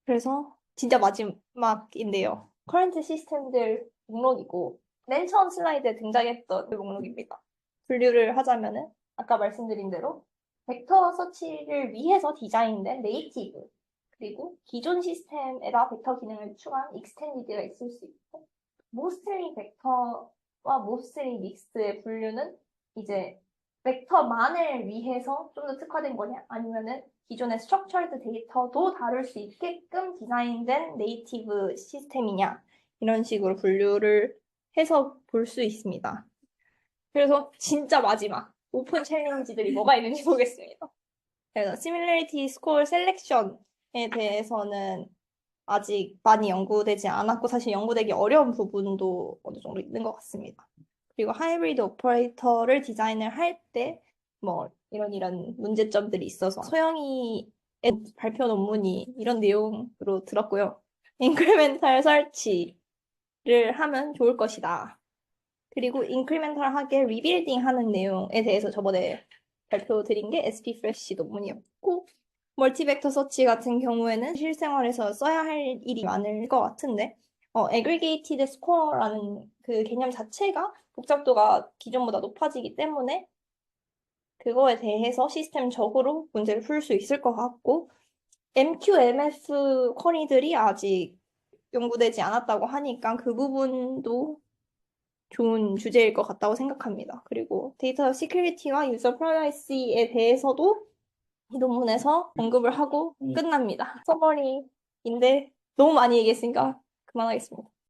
그래서 진짜 마지막인데요. 커런트 시스템들 목록이고 맨 처음 슬라이드에 등장했던 그 목록입니다. 분류를 하자면은 아까 말씀드린 대로 벡터 서치를 위해서 디자인된 네이티브 그리고 기존 시스템에다 벡터 기능을 추가한 익스텐디드가 있을 수 있고 모스트리 벡터와 모스트리 믹스의 분류는 이제 벡터만을 위해서 좀 더 특화된 거냐 아니면은 기존의 스트럭처드 데이터도 다룰 수 있게끔 디자인된 네이티브 시스템이냐 이런 식으로 분류를 해서 볼 수 있습니다. 그래서 진짜 마지막 오픈 챌린지들이 뭐가 있는지 보겠습니다. 그래서 Similarity Score Selection에 대해서는 아직 많이 연구되지 않았고 사실 연구되기 어려운 부분도 어느 정도 있는 것 같습니다. 그리고 하이브리드 오퍼레이터를 디자인을 할 때 뭐 이런 문제점들이 있어서 소영이의 발표 논문이 이런 내용으로 들었고요. 인크리멘탈 설치를 하면 좋을 것이다. 그리고 인크리멘탈하게 리빌딩 하는 내용에 대해서 저번에 발표 드린 게 SP 프레쉬 논문이었고 멀티벡터 서치 같은 경우에는 실생활에서 써야 할 일이 많을 것 같은데 aggregated score라는 그 개념 자체가 복잡도가 기존보다 높아지기 때문에 그거에 대해서 시스템적으로 문제를 풀 수 있을 것 같고 MQMF 쿼리들이 아직 연구되지 않았다고 하니까 그 부분도 좋은 주제일 것 같다고 생각합니다. 그리고 데이터 시큐리티와 유저 프라이버시에 대해서도 이 논문에서 언급을 하고 끝납니다. 서머리인데 너무 많이 얘기했으니까 그만하겠습니다.